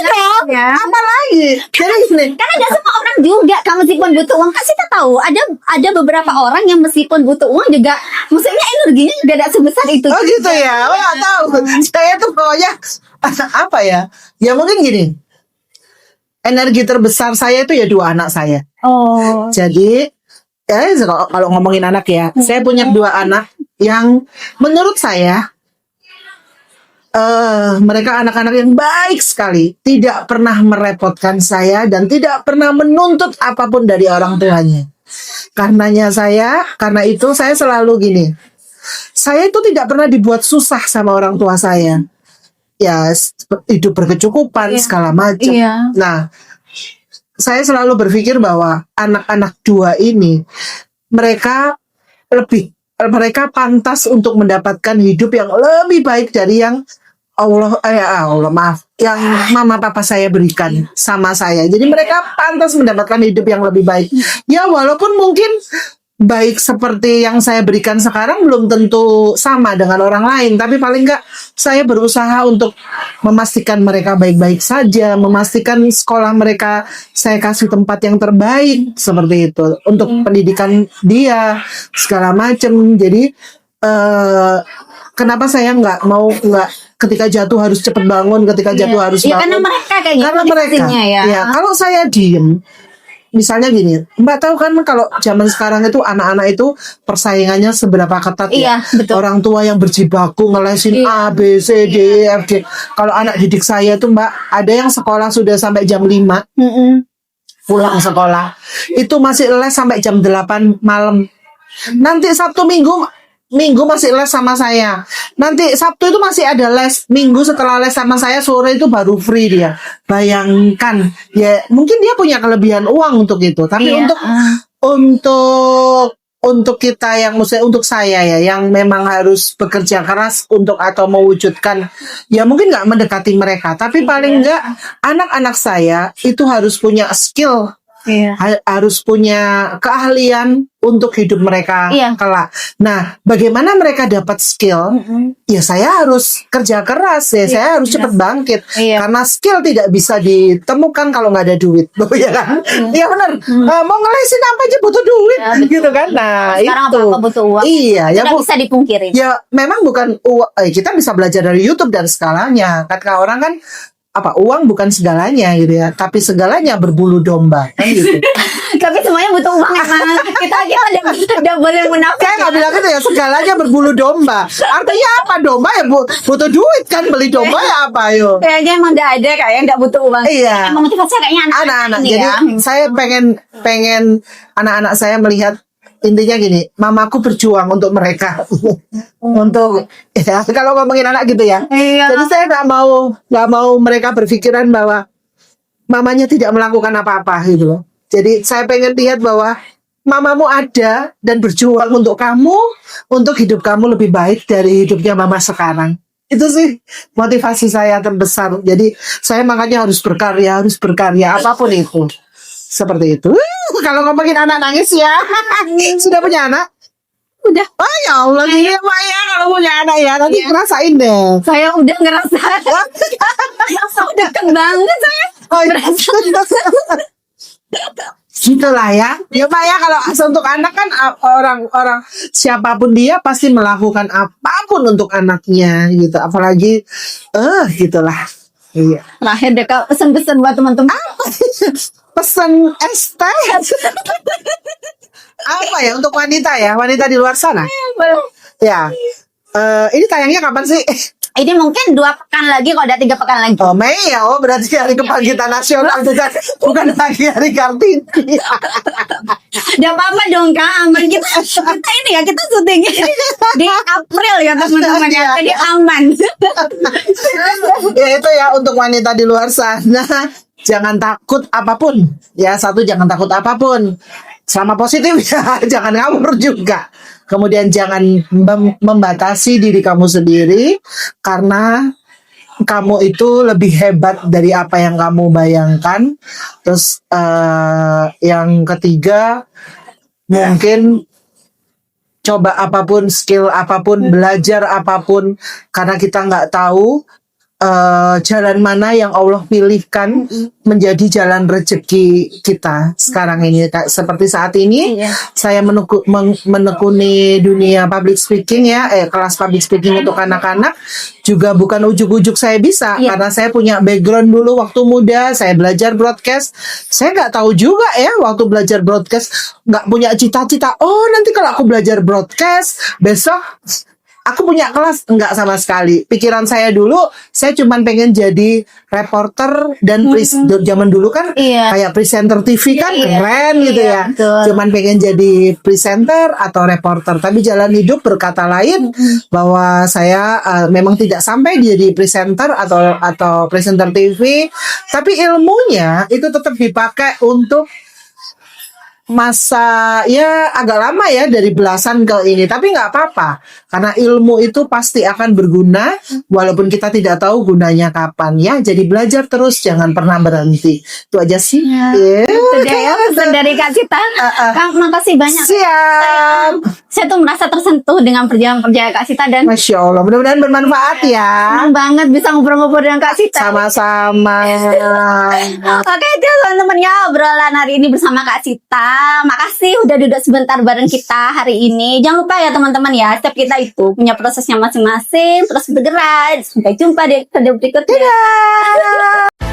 dong. ya. Apa lagi? Jadi gini. Karena nggak semua orang juga kan meskipun butuh uang, kan kita tahu ada beberapa orang yang meskipun butuh uang juga maksudnya energinya juga tidak sebesar itu. Oh gitu ya. Oh nggak tahu. Saya tuh pokoknya apa ya? Ya mungkin gini. Energi terbesar saya itu ya 2 anak saya. Oh. Jadi kalau ngomongin anak ya, saya punya 2 anak yang menurut saya mereka anak-anak yang baik sekali, tidak pernah merepotkan saya dan tidak pernah menuntut apapun dari orang tuanya. Karena itu saya selalu gini. Saya itu tidak pernah dibuat susah sama orang tua saya. Ya, hidup berkecukupan segala macam. Iya. Nah, saya selalu berpikir bahwa anak-anak 2 ini mereka pantas untuk mendapatkan hidup yang lebih baik dari yang Allah maaf, yang mama papa saya berikan sama saya. Jadi mereka pantas mendapatkan hidup yang lebih baik. Ya walaupun mungkin baik seperti yang saya berikan sekarang belum tentu sama dengan orang lain, tapi paling enggak saya berusaha untuk memastikan mereka baik-baik saja, memastikan sekolah mereka saya kasih tempat yang terbaik seperti itu untuk pendidikan dia segala macam. Jadi kenapa saya nggak ketika jatuh harus cepat bangun, ketika jatuh harus Iya, karena bangun? mereka kayaknya Karena mereka, ya. Kalau saya diem, misalnya gini, Mbak tahu kan kalau zaman sekarang itu anak-anak itu persaingannya seberapa ketat Iya, ya. betul. Orang tua yang berjibaku ngelesin A, B, C, D, E, F, G. Kalau anak didik saya tuh Mbak, ada yang sekolah sudah sampai jam 5 pulang sekolah. Itu masih les sampai jam 8 malam. Nanti Sabtu Minggu masih les sama saya. Nanti Sabtu itu masih ada les. Minggu setelah les sama saya, sore itu baru free dia. Bayangkan, ya mungkin dia punya kelebihan uang untuk itu. Tapi Iya. untuk kita yang maksudnya untuk saya ya, yang memang harus bekerja keras untuk atau mewujudkan, ya mungkin nggak mendekati mereka. Tapi paling nggak anak-anak saya itu harus punya skill. Iya. Harus punya keahlian untuk hidup mereka Iya. kelak. Nah, bagaimana mereka dapat skill? Ya saya harus kerja keras ya, saya harus cepat bangkit. Iya. Karena skill tidak bisa ditemukan kalau nggak ada duit, ya kan? Iya benar. Mau ngelesin apa aja butuh duit, Ya, betul. gitu kan? Nah Sekarang itu. apa-apa butuh uang. Iya, ya Nggak Bu. bisa dipungkirin. Ya memang bukan kita bisa belajar dari YouTube dan segalanya. Kata orang kan uang bukan segalanya gitu ya, tapi segalanya berbulu domba kan gitu. Tapi semuanya butuh uang emang. Kita udah boleh munafik. Saya nggak bilang gitu ya, segalanya berbulu domba. Artinya apa? Domba ya butuh duit kan, beli domba ya apa yo? Kayaknya emang nggak ada kayak nggak butuh uang. Iya. Emang motivasi kayaknya Anak-anak. ini Jadi ya. saya pengen anak-anak saya melihat. Intinya gini, mamaku berjuang untuk mereka, untuk ya kalau ngomongin anak gitu ya. Iya. Jadi saya nggak mau mereka berpikiran bahwa mamanya tidak melakukan apa-apa gitu loh. Jadi saya pengen lihat bahwa mamamu ada dan berjuang untuk kamu, untuk hidup kamu lebih baik dari hidupnya mama sekarang. Itu sih motivasi saya terbesar. Jadi saya makanya harus berkarya apapun itu. Seperti itu. Kalau ngomongin anak nangis ya. Sudah punya anak? Udah. Oh ya Allah, gini Maya kalau punya anak ya. Nanti ngerasain deh. Saya udah ngerasa. Udah deket banget saya. Oh, gitulah ya. Ya Maya kalau untuk anak kan orang siapapun dia pasti melakukan apapun untuk anaknya gitu. Apalagi gitulah. Iya. Terakhir deh Kak, pesan-pesan buat teman-teman. Pesan es teh. Apa ya untuk wanita di luar sana? Ya. Ini tayangnya kapan sih? Ini mungkin 2 pekan lagi, kalau udah 3 pekan lagi. Oh Mei ya, berarti hari kebangkitan nasional bukan lagi hari Kartini. Udah apa-apa dong Kak, aman kita ini ya, kita syuting di April ya teman-teman ya, jadi aman. Ya itu ya untuk wanita di luar sana, jangan takut apapun. Ya satu, jangan takut apapun. Sama positif ya, jangan ngawur juga. Kemudian jangan membatasi diri kamu sendiri, karena kamu itu lebih hebat dari apa yang kamu bayangkan. Terus yang ketiga, mungkin coba apapun, skill apapun, belajar apapun, karena kita nggak tahu jalan mana yang Allah pilihkan menjadi jalan rezeki kita sekarang ini. Seperti saat ini saya menekuni dunia public speaking ya, kelas public speaking untuk anak-anak juga bukan ujuk-ujuk saya bisa, karena saya punya background dulu waktu muda, saya belajar broadcast. Saya nggak tahu juga ya waktu belajar broadcast, nggak punya cita-cita, oh nanti kalau aku belajar broadcast besok aku punya kelas. Enggak sama sekali. Pikiran saya dulu, saya cuma pengen jadi reporter dan zaman dulu kan kayak presenter TV kan keren gitu ya. Betul. Cuman pengen jadi presenter atau reporter. Tapi jalan hidup berkata lain, bahwa saya memang tidak sampai jadi presenter atau presenter TV. Tapi ilmunya itu tetap dipakai untuk masa ya agak lama ya dari belasan ke ini, tapi nggak apa-apa karena ilmu itu pasti akan berguna walaupun kita tidak tahu gunanya kapan ya. Jadi belajar terus, jangan pernah berhenti. Itu aja sih. Ya. Ya. Itu dia ya pesan dari Kak Sita. Kak, makasih banyak. Siap. Saya tuh merasa tersentuh dengan perjalanan Kak Sita dan Masya Allah, mudah-mudahan bermanfaat ya. senang banget bisa ngobrol-ngobrol dengan Kak Sita. Sama-sama. Oke, itu teman-teman ya obrolan hari ini bersama Kak Sita. Makasih udah duduk sebentar bareng kita hari ini. Jangan lupa ya teman-teman ya, setiap kita itu punya prosesnya masing-masing. Terus bergerak. Sampai jumpa di episode berikutnya.